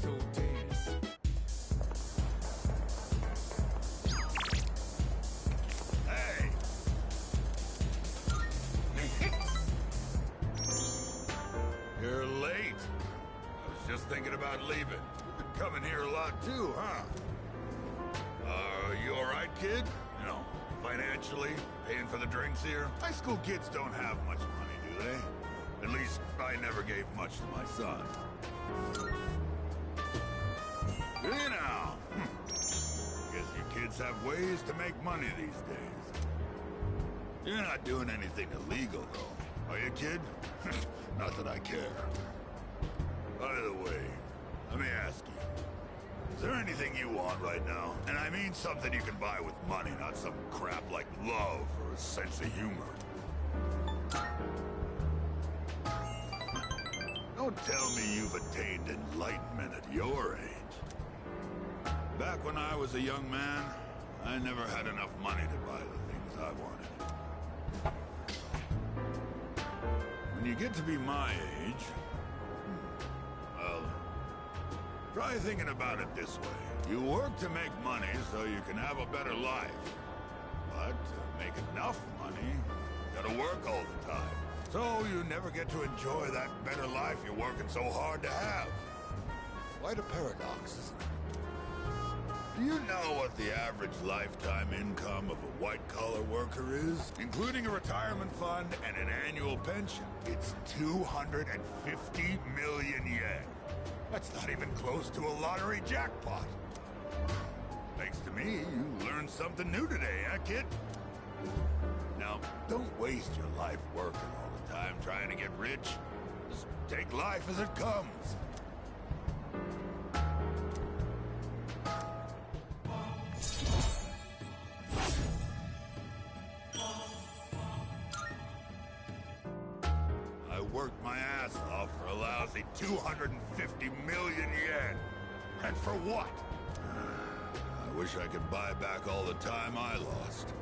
Speaker 15: So dance.
Speaker 4: Hey! You're late. I was just thinking about leaving. You've been coming here a lot too, huh? You alright, kid? You know, financially, paying for the drinks here? High school kids don't have much money, do they? At least, I never gave much to my son. You know. Guess you kids have ways to make money these days. You're not doing anything illegal, though. Are you, kid? Not that I care. By the way, let me ask you. Is there anything you want right now? And I mean something you can buy with money, not some crap like love or a sense of humor. Don't tell me you've attained enlightenment at your age. Back when I was a young man, I never had enough money to buy the things I wanted. When you get to be my age, well, try thinking about it this way. You work to make money so you can have a better life. But to make enough money, you gotta work all the time. So you never get to enjoy that better life you're working so hard to have. Quite a paradox, isn't it? Do you know what the average lifetime income of a white-collar worker is? Including a retirement fund and an annual pension. It's 250 million yen. That's not even close to a lottery jackpot. Thanks to me, you learned something new today, huh, kid? Now, don't waste your life working all the time trying to get rich. Just take life as it comes. I worked my ass off for a lousy 250 million yen. And for what? I wish I could buy back all the time I lost.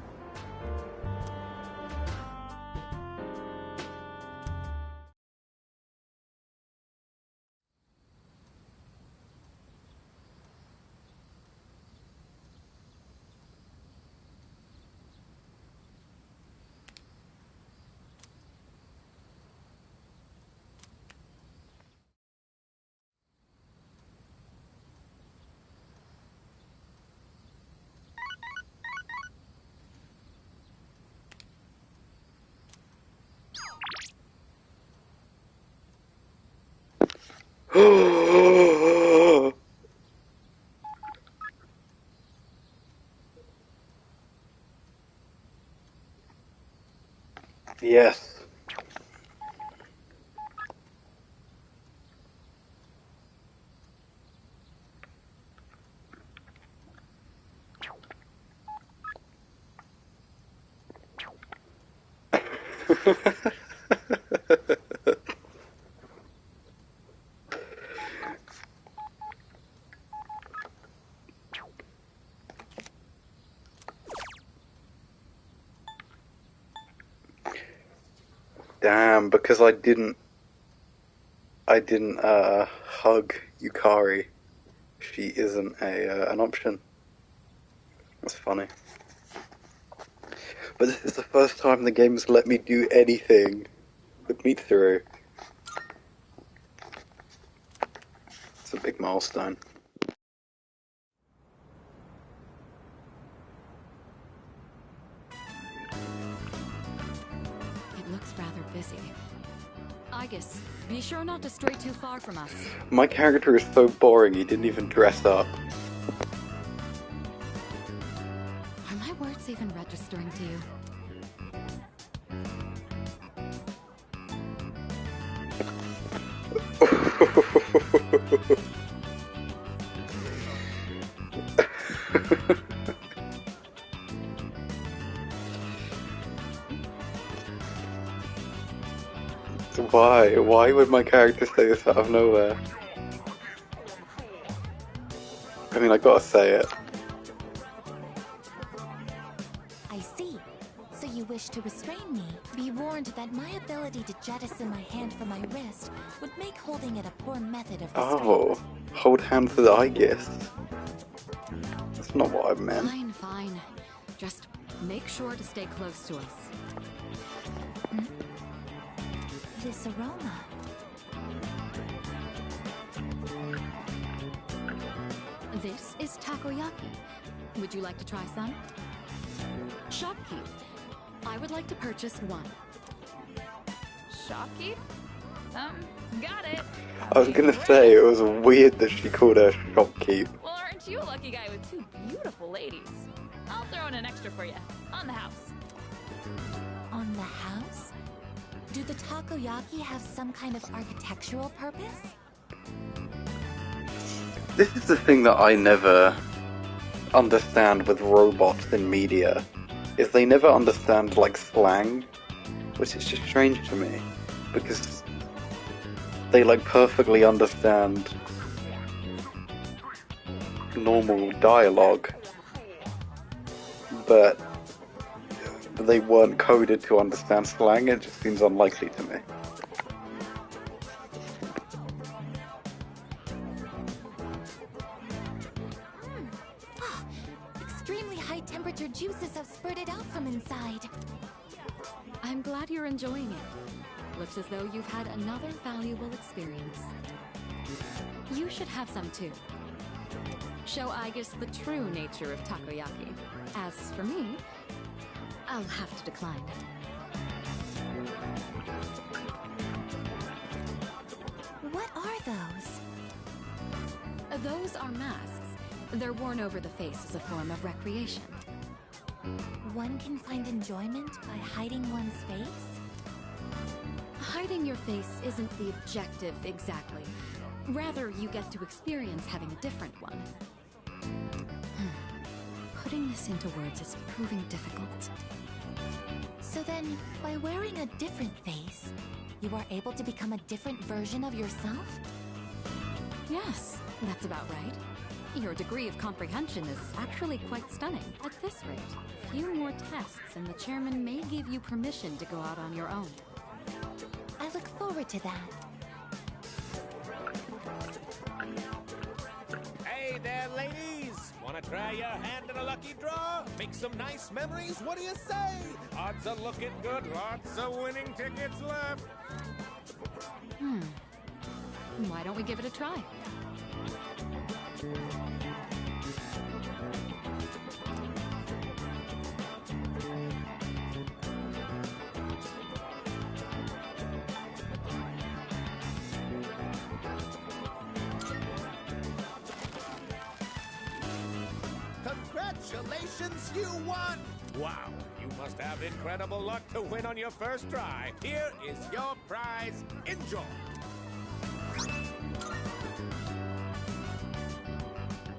Speaker 1: Yes. Damn, because I didn't hug Yukari. She isn't an option. That's funny. But this is the first time the game's let me do anything with me through. It's a big milestone.
Speaker 3: It looks rather busy. Aigis, be sure not to stray too far from us.
Speaker 1: My character is so boring, he didn't even dress up.
Speaker 3: Are my words even registering to you?
Speaker 1: Why? Why would my character say this out of nowhere? I mean, I gotta say it.
Speaker 6: I see. So you wish to restrain me? Be warned that my ability to jettison my hand from my wrist would make holding it a poor method of restraint.
Speaker 1: Oh, hold hands with Aigis. That's not what I meant.
Speaker 3: Fine, fine. Just make sure to stay close to us.
Speaker 6: This aroma.
Speaker 3: This is takoyaki. Would you like to try some? Shopkeep. I would like to purchase one.
Speaker 8: Shopkeep? Got it.
Speaker 1: I was gonna say, it was weird that she called her shopkeep.
Speaker 8: Well, aren't you a lucky guy with two beautiful ladies? I'll throw in an extra for you. On the house.
Speaker 6: On the house? Do the takoyaki have some kind of architectural purpose?
Speaker 1: This is the thing that I never understand with robots in media, is they never understand, like, slang, which is just strange to me, because they, like, perfectly understand normal dialogue, but they weren't coded to understand slang. It just seems unlikely to me.
Speaker 6: Extremely high temperature juices have spurted out from inside.
Speaker 3: I'm glad you're enjoying it. Looks as though you've had another valuable experience. You should have some too. Show Aigis the true nature of takoyaki. As for me, I'll have to decline.
Speaker 6: What are those?
Speaker 3: Those are masks. They're worn over the face as a form of recreation.
Speaker 6: One can find enjoyment by hiding one's face?
Speaker 3: Hiding your face isn't the objective exactly. Rather, you get to experience having a different one. Putting this into words is proving difficult.
Speaker 6: So then, by wearing a different face, you are able to become a different version of yourself?
Speaker 3: Yes, that's about right. Your degree of comprehension is actually quite stunning. At this rate, a few more tests and the chairman may give you permission to go out on your own.
Speaker 6: I look forward to that.
Speaker 16: Hey there, ladies! Wanna try your hand in a lucky draw? Make some nice memories? What do you say? Odds are looking good. Lots of winning tickets left.
Speaker 3: Why don't we give it a try?
Speaker 16: Congratulations, you won! Wow, you must have incredible luck to win on your first try. Here is your prize. Enjoy!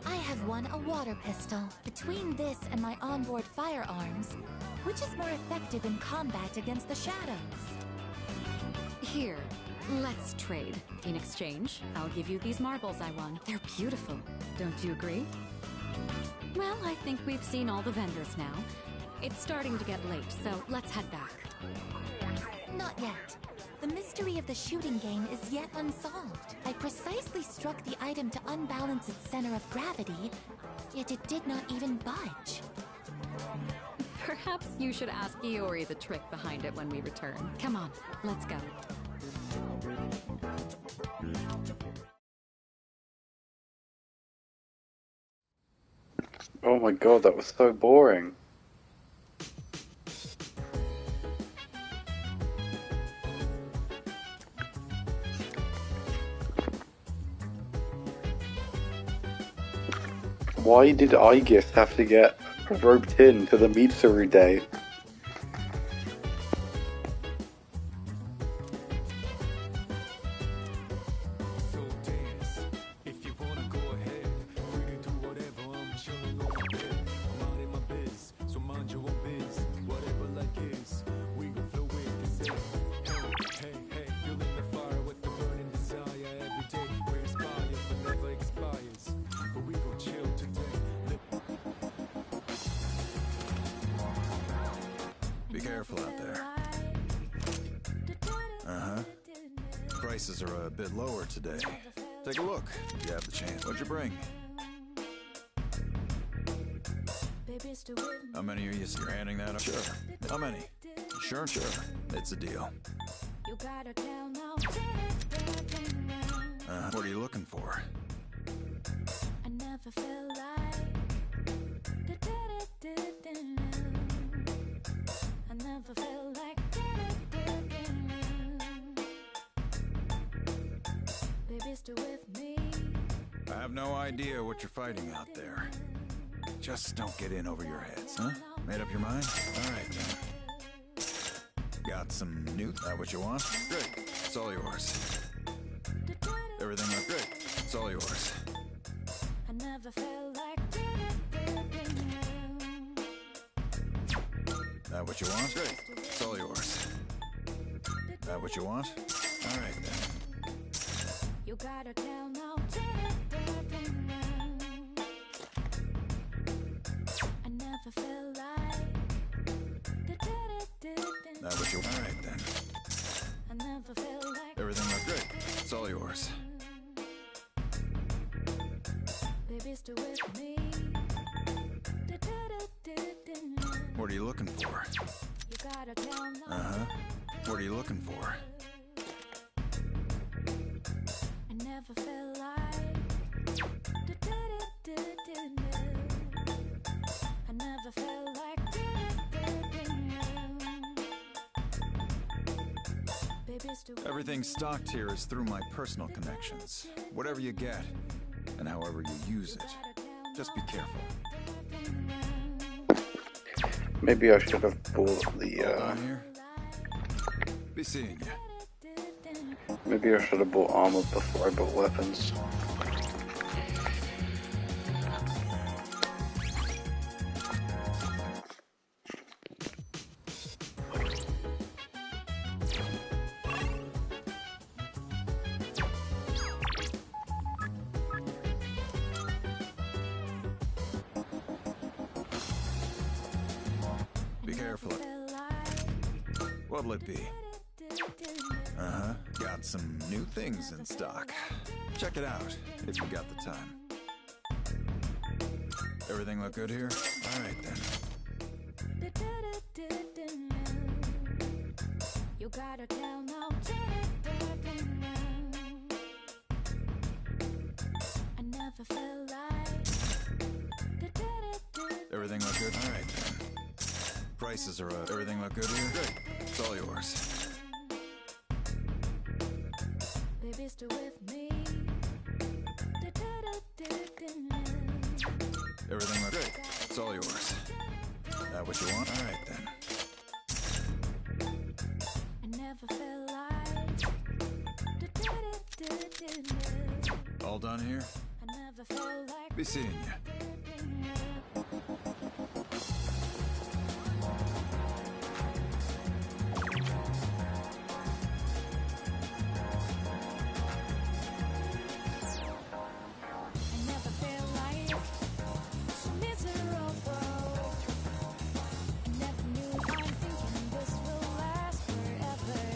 Speaker 6: I have won a water pistol. Between this and my onboard firearms, which is more effective in combat against the shadows?
Speaker 3: Here, let's trade. In exchange, I'll give you these marbles I won. They're beautiful. Don't you agree? Well, I think we've seen all the vendors now. It's starting to get late, so let's head back.
Speaker 6: Not yet. The mystery of the shooting game is yet unsolved. I precisely struck the item to unbalance its center of gravity, yet it did not even budge.
Speaker 3: Perhaps you should ask Iori the trick behind it when we return. Come on, let's go.
Speaker 1: Oh my god, that was so boring. Why did Aegis have to get roped in to the Mitsuru Day?
Speaker 17: Be careful out there. Prices are a bit lower today. Take a look if you have the chance. What'd you bring? How many are you? You're handing that up? Sure. How many? Sure. It's a deal. What are you looking for?
Speaker 6: I never felt like I never felt like baby, still with me.
Speaker 17: I have no idea what you're fighting out there. Just don't get in over your heads, huh? Made up your mind? Alright then. Got some new... That what you want? Great. It's all yours. Everything look great. It's all yours.
Speaker 6: I never felt like
Speaker 17: That what you want? Great. It's all yours. That what you want? Alright then.
Speaker 6: you gotta tell now. I never felt like
Speaker 17: That what you... Alright then.
Speaker 6: I never felt like
Speaker 17: Everything look great. It's all yours.
Speaker 6: baby, still with me.
Speaker 17: What are you looking for?
Speaker 6: You gotta tell now.
Speaker 17: What are you looking for?
Speaker 6: I never felt like I never felt like baby, still with
Speaker 17: Everything stocked here is through my personal connections. Whatever you get, and however you use it, just be careful.
Speaker 1: Maybe I should have bought
Speaker 17: Hold
Speaker 1: the,
Speaker 17: on here. Be seeing you.
Speaker 1: maybe I should have bought armor before I bought weapons.
Speaker 17: Be careful. What'll it be? Got some new things in stock. Check it out if you got the time. Everything look good here? Alright then.
Speaker 6: you gotta tell now. I never felt like
Speaker 17: Everything look good? Alright then. Prices are up. Everything look good here? Great. It's all yours.
Speaker 6: baby, still with me.
Speaker 17: Everything look great. It's all yours. That what you want? Alright then.
Speaker 6: I never felt like
Speaker 17: All done here?
Speaker 6: I never felt like
Speaker 17: Be seeing you.
Speaker 6: I never felt like miserable. I never knew I'm thinking this will last forever.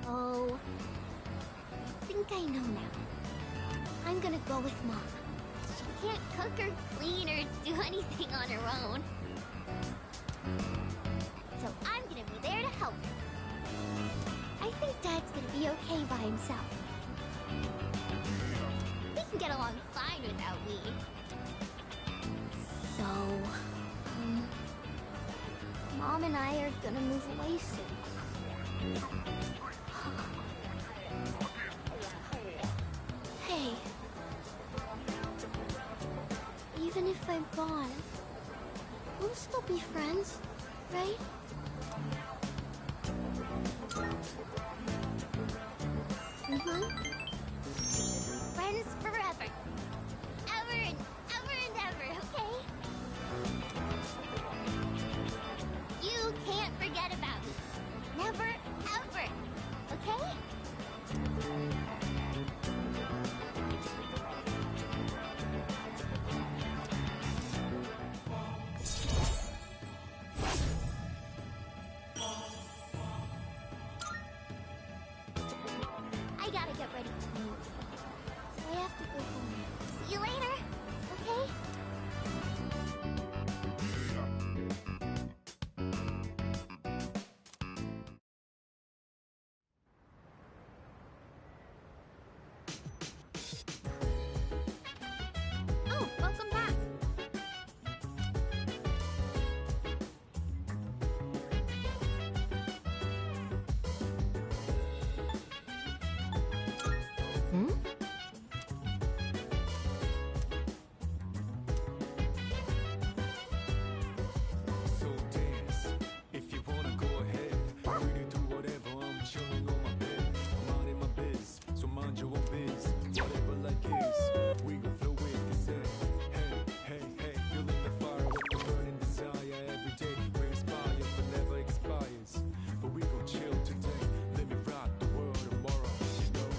Speaker 7: Oh, I think I know now. I'm gonna go with Mom. She can't cook or clean or do anything on her own. So I'm gonna be there to help her. I think Dad's gonna be okay by himself. He can get along fine without me. So, Mom and I are gonna move away soon. Hey. Even if I'm gone, we'll still be friends, right? Mm-hmm. Friends forever. Ever and ever and ever, okay? You can't forget about me. Never, ever. Okay? I gotta get ready to move. So I have to go home. See you later, okay?
Speaker 8: Oh, welcome back. Hmm?
Speaker 15: So dance, if you wanna go ahead. Free to do whatever, I'm chilling on my bed. I'm minding my biz, so mind your own biz. Whatever like is, we gon' flow with this end. Hey, hey, hey, feeling the fire with the burning desire. Every day we inspire, but never expires. But we gon' chill today, let me rock the world tomorrow, you know.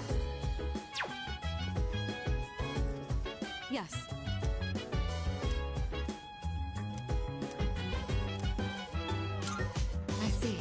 Speaker 3: Yes. I see.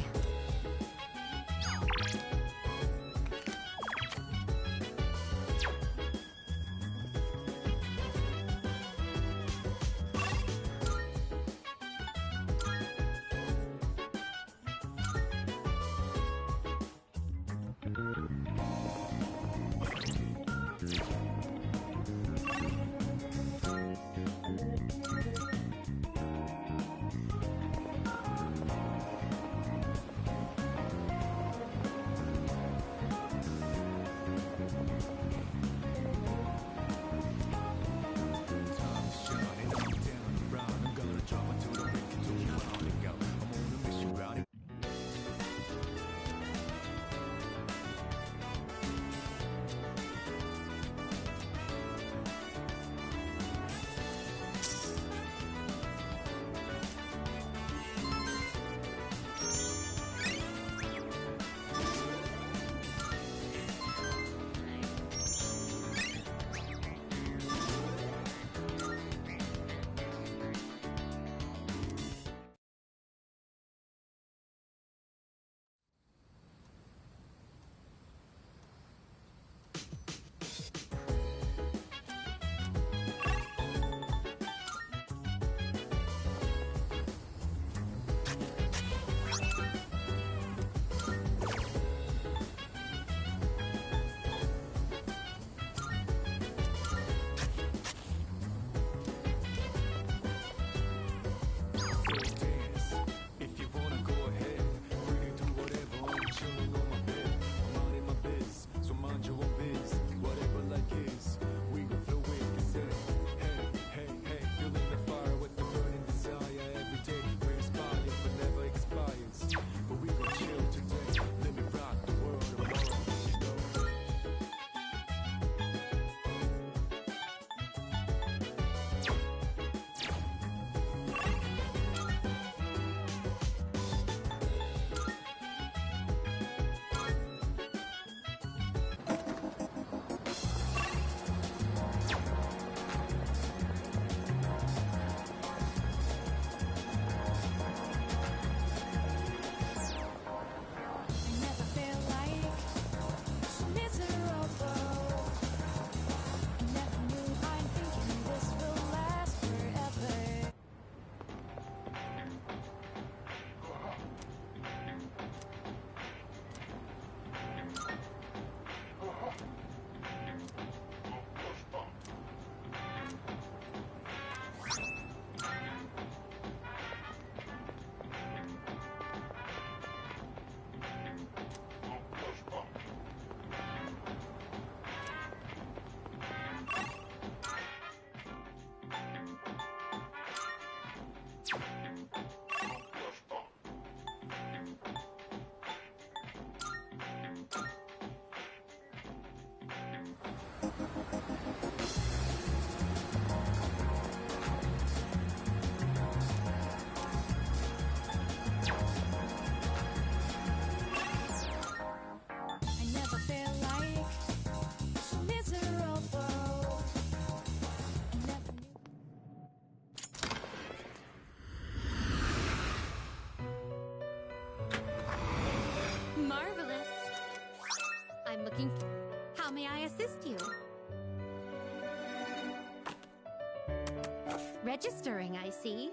Speaker 6: Registering, I see.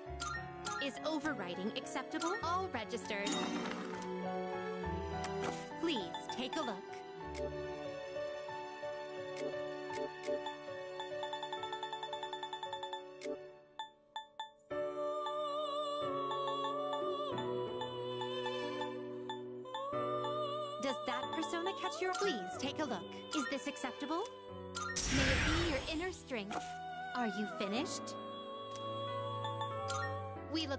Speaker 6: Is overwriting acceptable? All registered. Please take a look. Does that persona catch your... Please take a look. Is this acceptable? May it be your inner strength. Are you finished? We look...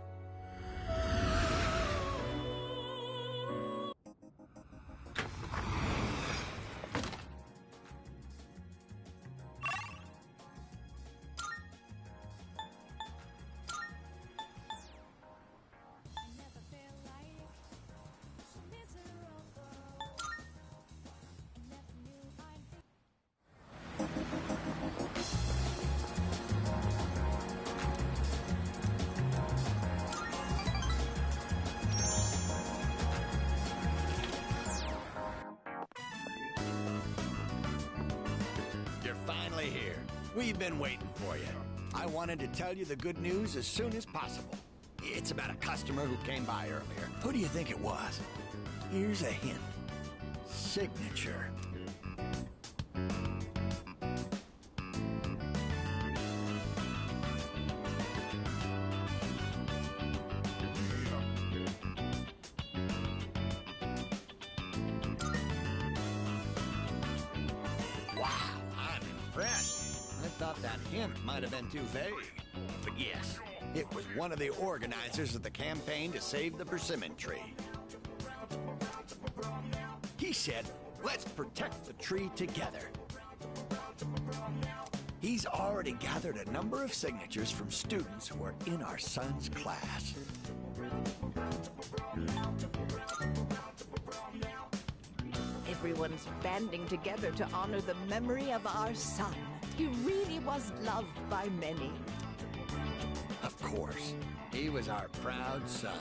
Speaker 18: You're finally here. We've been waiting for you. I wanted to tell you the good news as soon as possible. It's about a customer who came by earlier. Who do you think it was? Here's a hint. Signature. I thought that hint might have been too vague. But yes, it was one of the organizers of the campaign to save the persimmon tree. He said, let's protect the tree together. He's already gathered a number of signatures from students who are in our son's class.
Speaker 19: Everyone's banding together to honor the memory of our son. He really was loved by many.
Speaker 18: Of course, he was our proud son.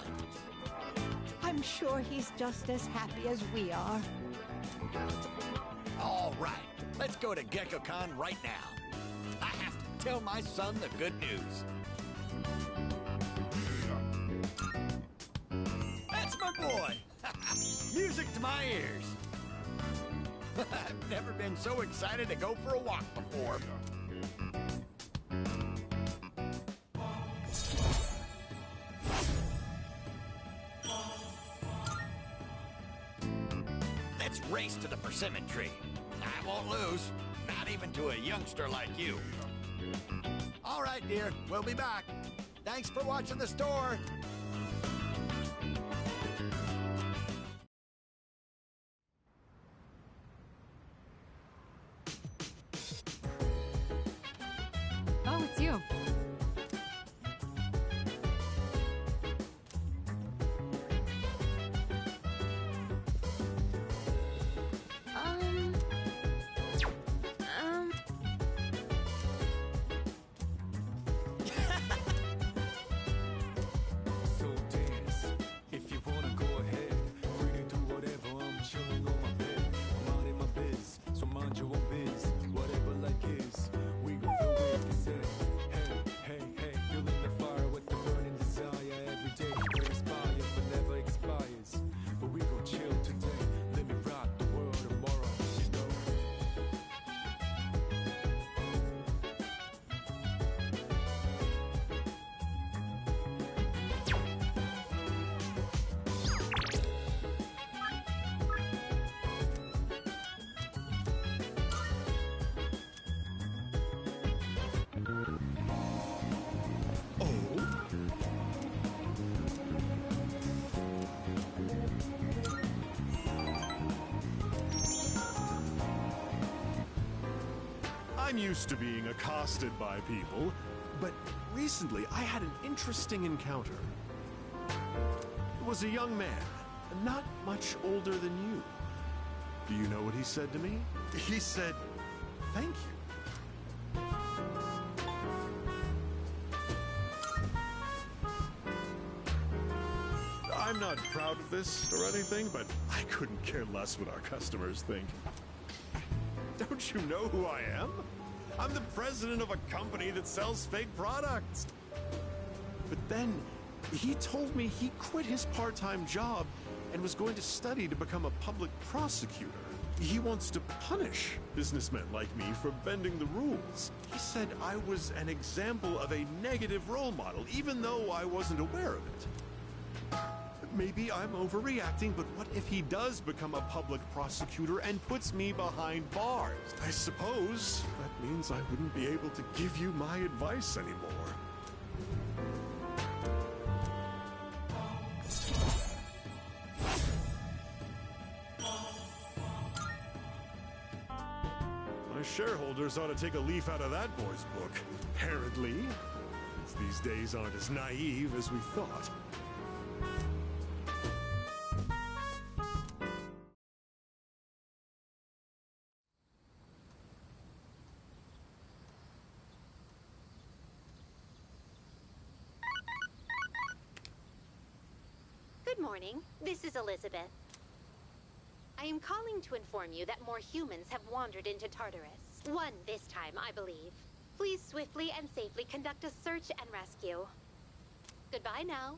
Speaker 19: I'm sure he's just as happy as we are.
Speaker 18: All right, let's go to GeckoCon right now. I have to tell my son the good news. That's my boy! Music to my ears. I've never been so excited to go for a walk before. Let's race to the persimmon tree. I won't lose, not even to a youngster like you. All right, dear, we'll be back. Thanks for watching the store.
Speaker 3: Oh, it's you.
Speaker 15: So dance, if you wanna go ahead. Free to do whatever, I'm chilling on my bed. I'm minding my biz, so mind your own biz. Whatever like is, we gon' feel where you say. Hey, hey, hey, feeling the fire with the burning desire. Every day we inspire, but never expires. But we gon' chill today, let me rock the world tomorrow, you know.
Speaker 20: I'm used to being accosted by people, but recently I had an interesting encounter. It was a young man, not much older than you. Do you know what he said to me? He said, "Thank you." I'm not proud of this or anything, but I couldn't care less what our customers think. Don't you know who I am? I'm the president of a company that sells fake products. But then, he told me he quit his part-time job and was going to study to become a public prosecutor. He wants to punish businessmen like me for bending the rules. He said I was an example of a negative role model, even though I wasn't aware of it. Maybe I'm overreacting, but what if he does become a public prosecutor and puts me behind bars? I suppose that means I wouldn't be able to give you my advice anymore. My shareholders ought to take a leaf out of that boy's book, apparently. These days aren't as naive as we thought.
Speaker 6: Good morning. This is Elizabeth. I am calling to inform you that more humans have wandered into Tartarus. One this time, I believe. Please swiftly and safely conduct a search and rescue. Goodbye now.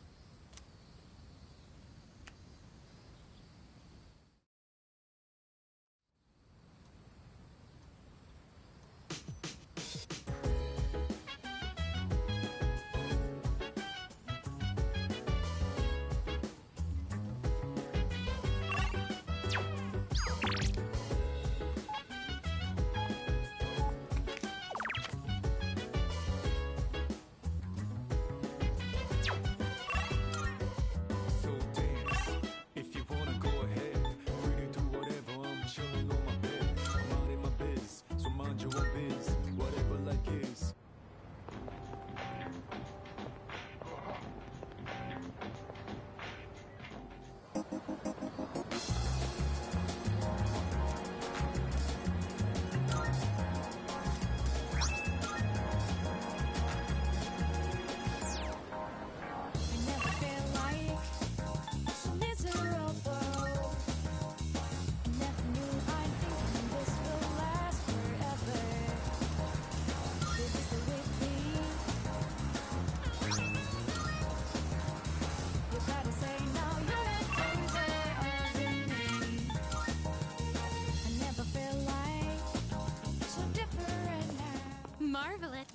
Speaker 3: Marvelous.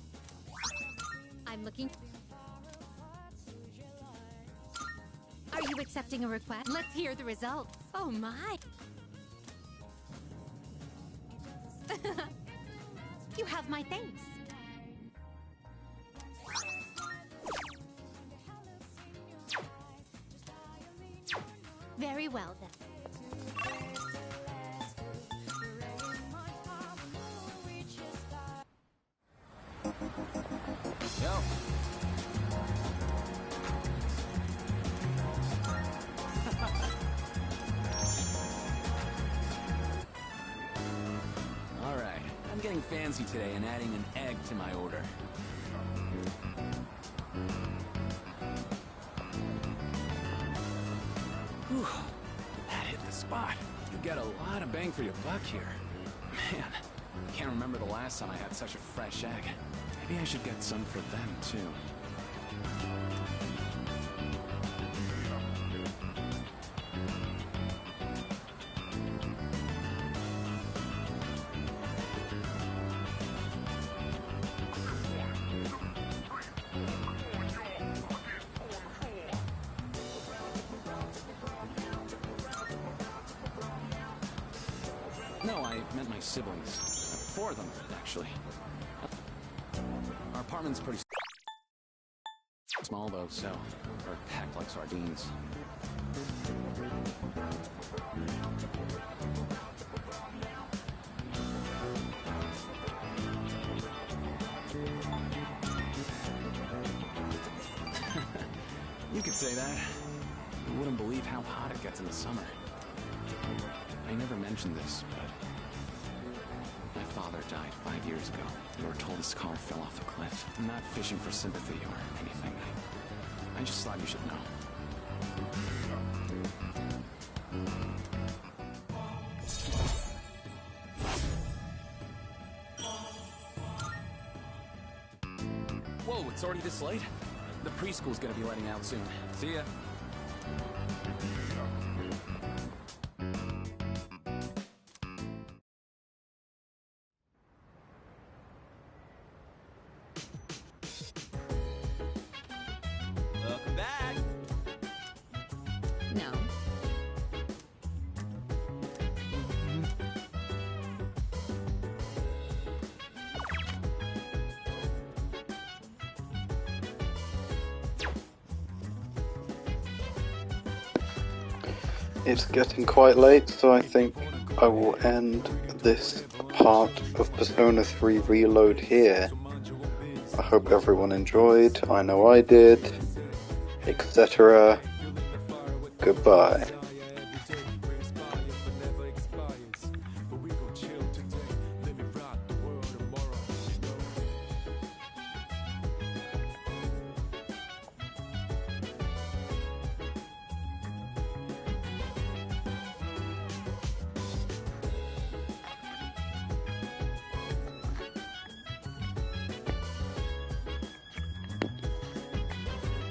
Speaker 3: I'm looking. Are you accepting a request? Let's hear the results. Oh my. You have my thanks. Very well then.
Speaker 2: Yo. All right, I'm getting fancy today and adding an egg to my order. Whew, that hit the spot. You get a lot of bang for your buck here. Man, I can't remember the last time I had such a fresh egg. Maybe I should get some for them, too. No, I meant my siblings. 4 of them, actually. Our apartment's pretty small, though, so we're packed like sardines. You could say that. You wouldn't believe how hot it gets in the summer. I never mentioned this, but my father died 5 years ago. We were told his car fell off a cliff. I'm not fishing for sympathy or anything. I just thought you should know. Whoa, it's already this late? The preschool's gonna be letting out soon. See ya.
Speaker 9: Welcome back.
Speaker 3: No.
Speaker 1: It's getting quite late, so I think I will end this part of Persona 3 Reload here. I hope everyone enjoyed. I know I did. Etc. Goodbye.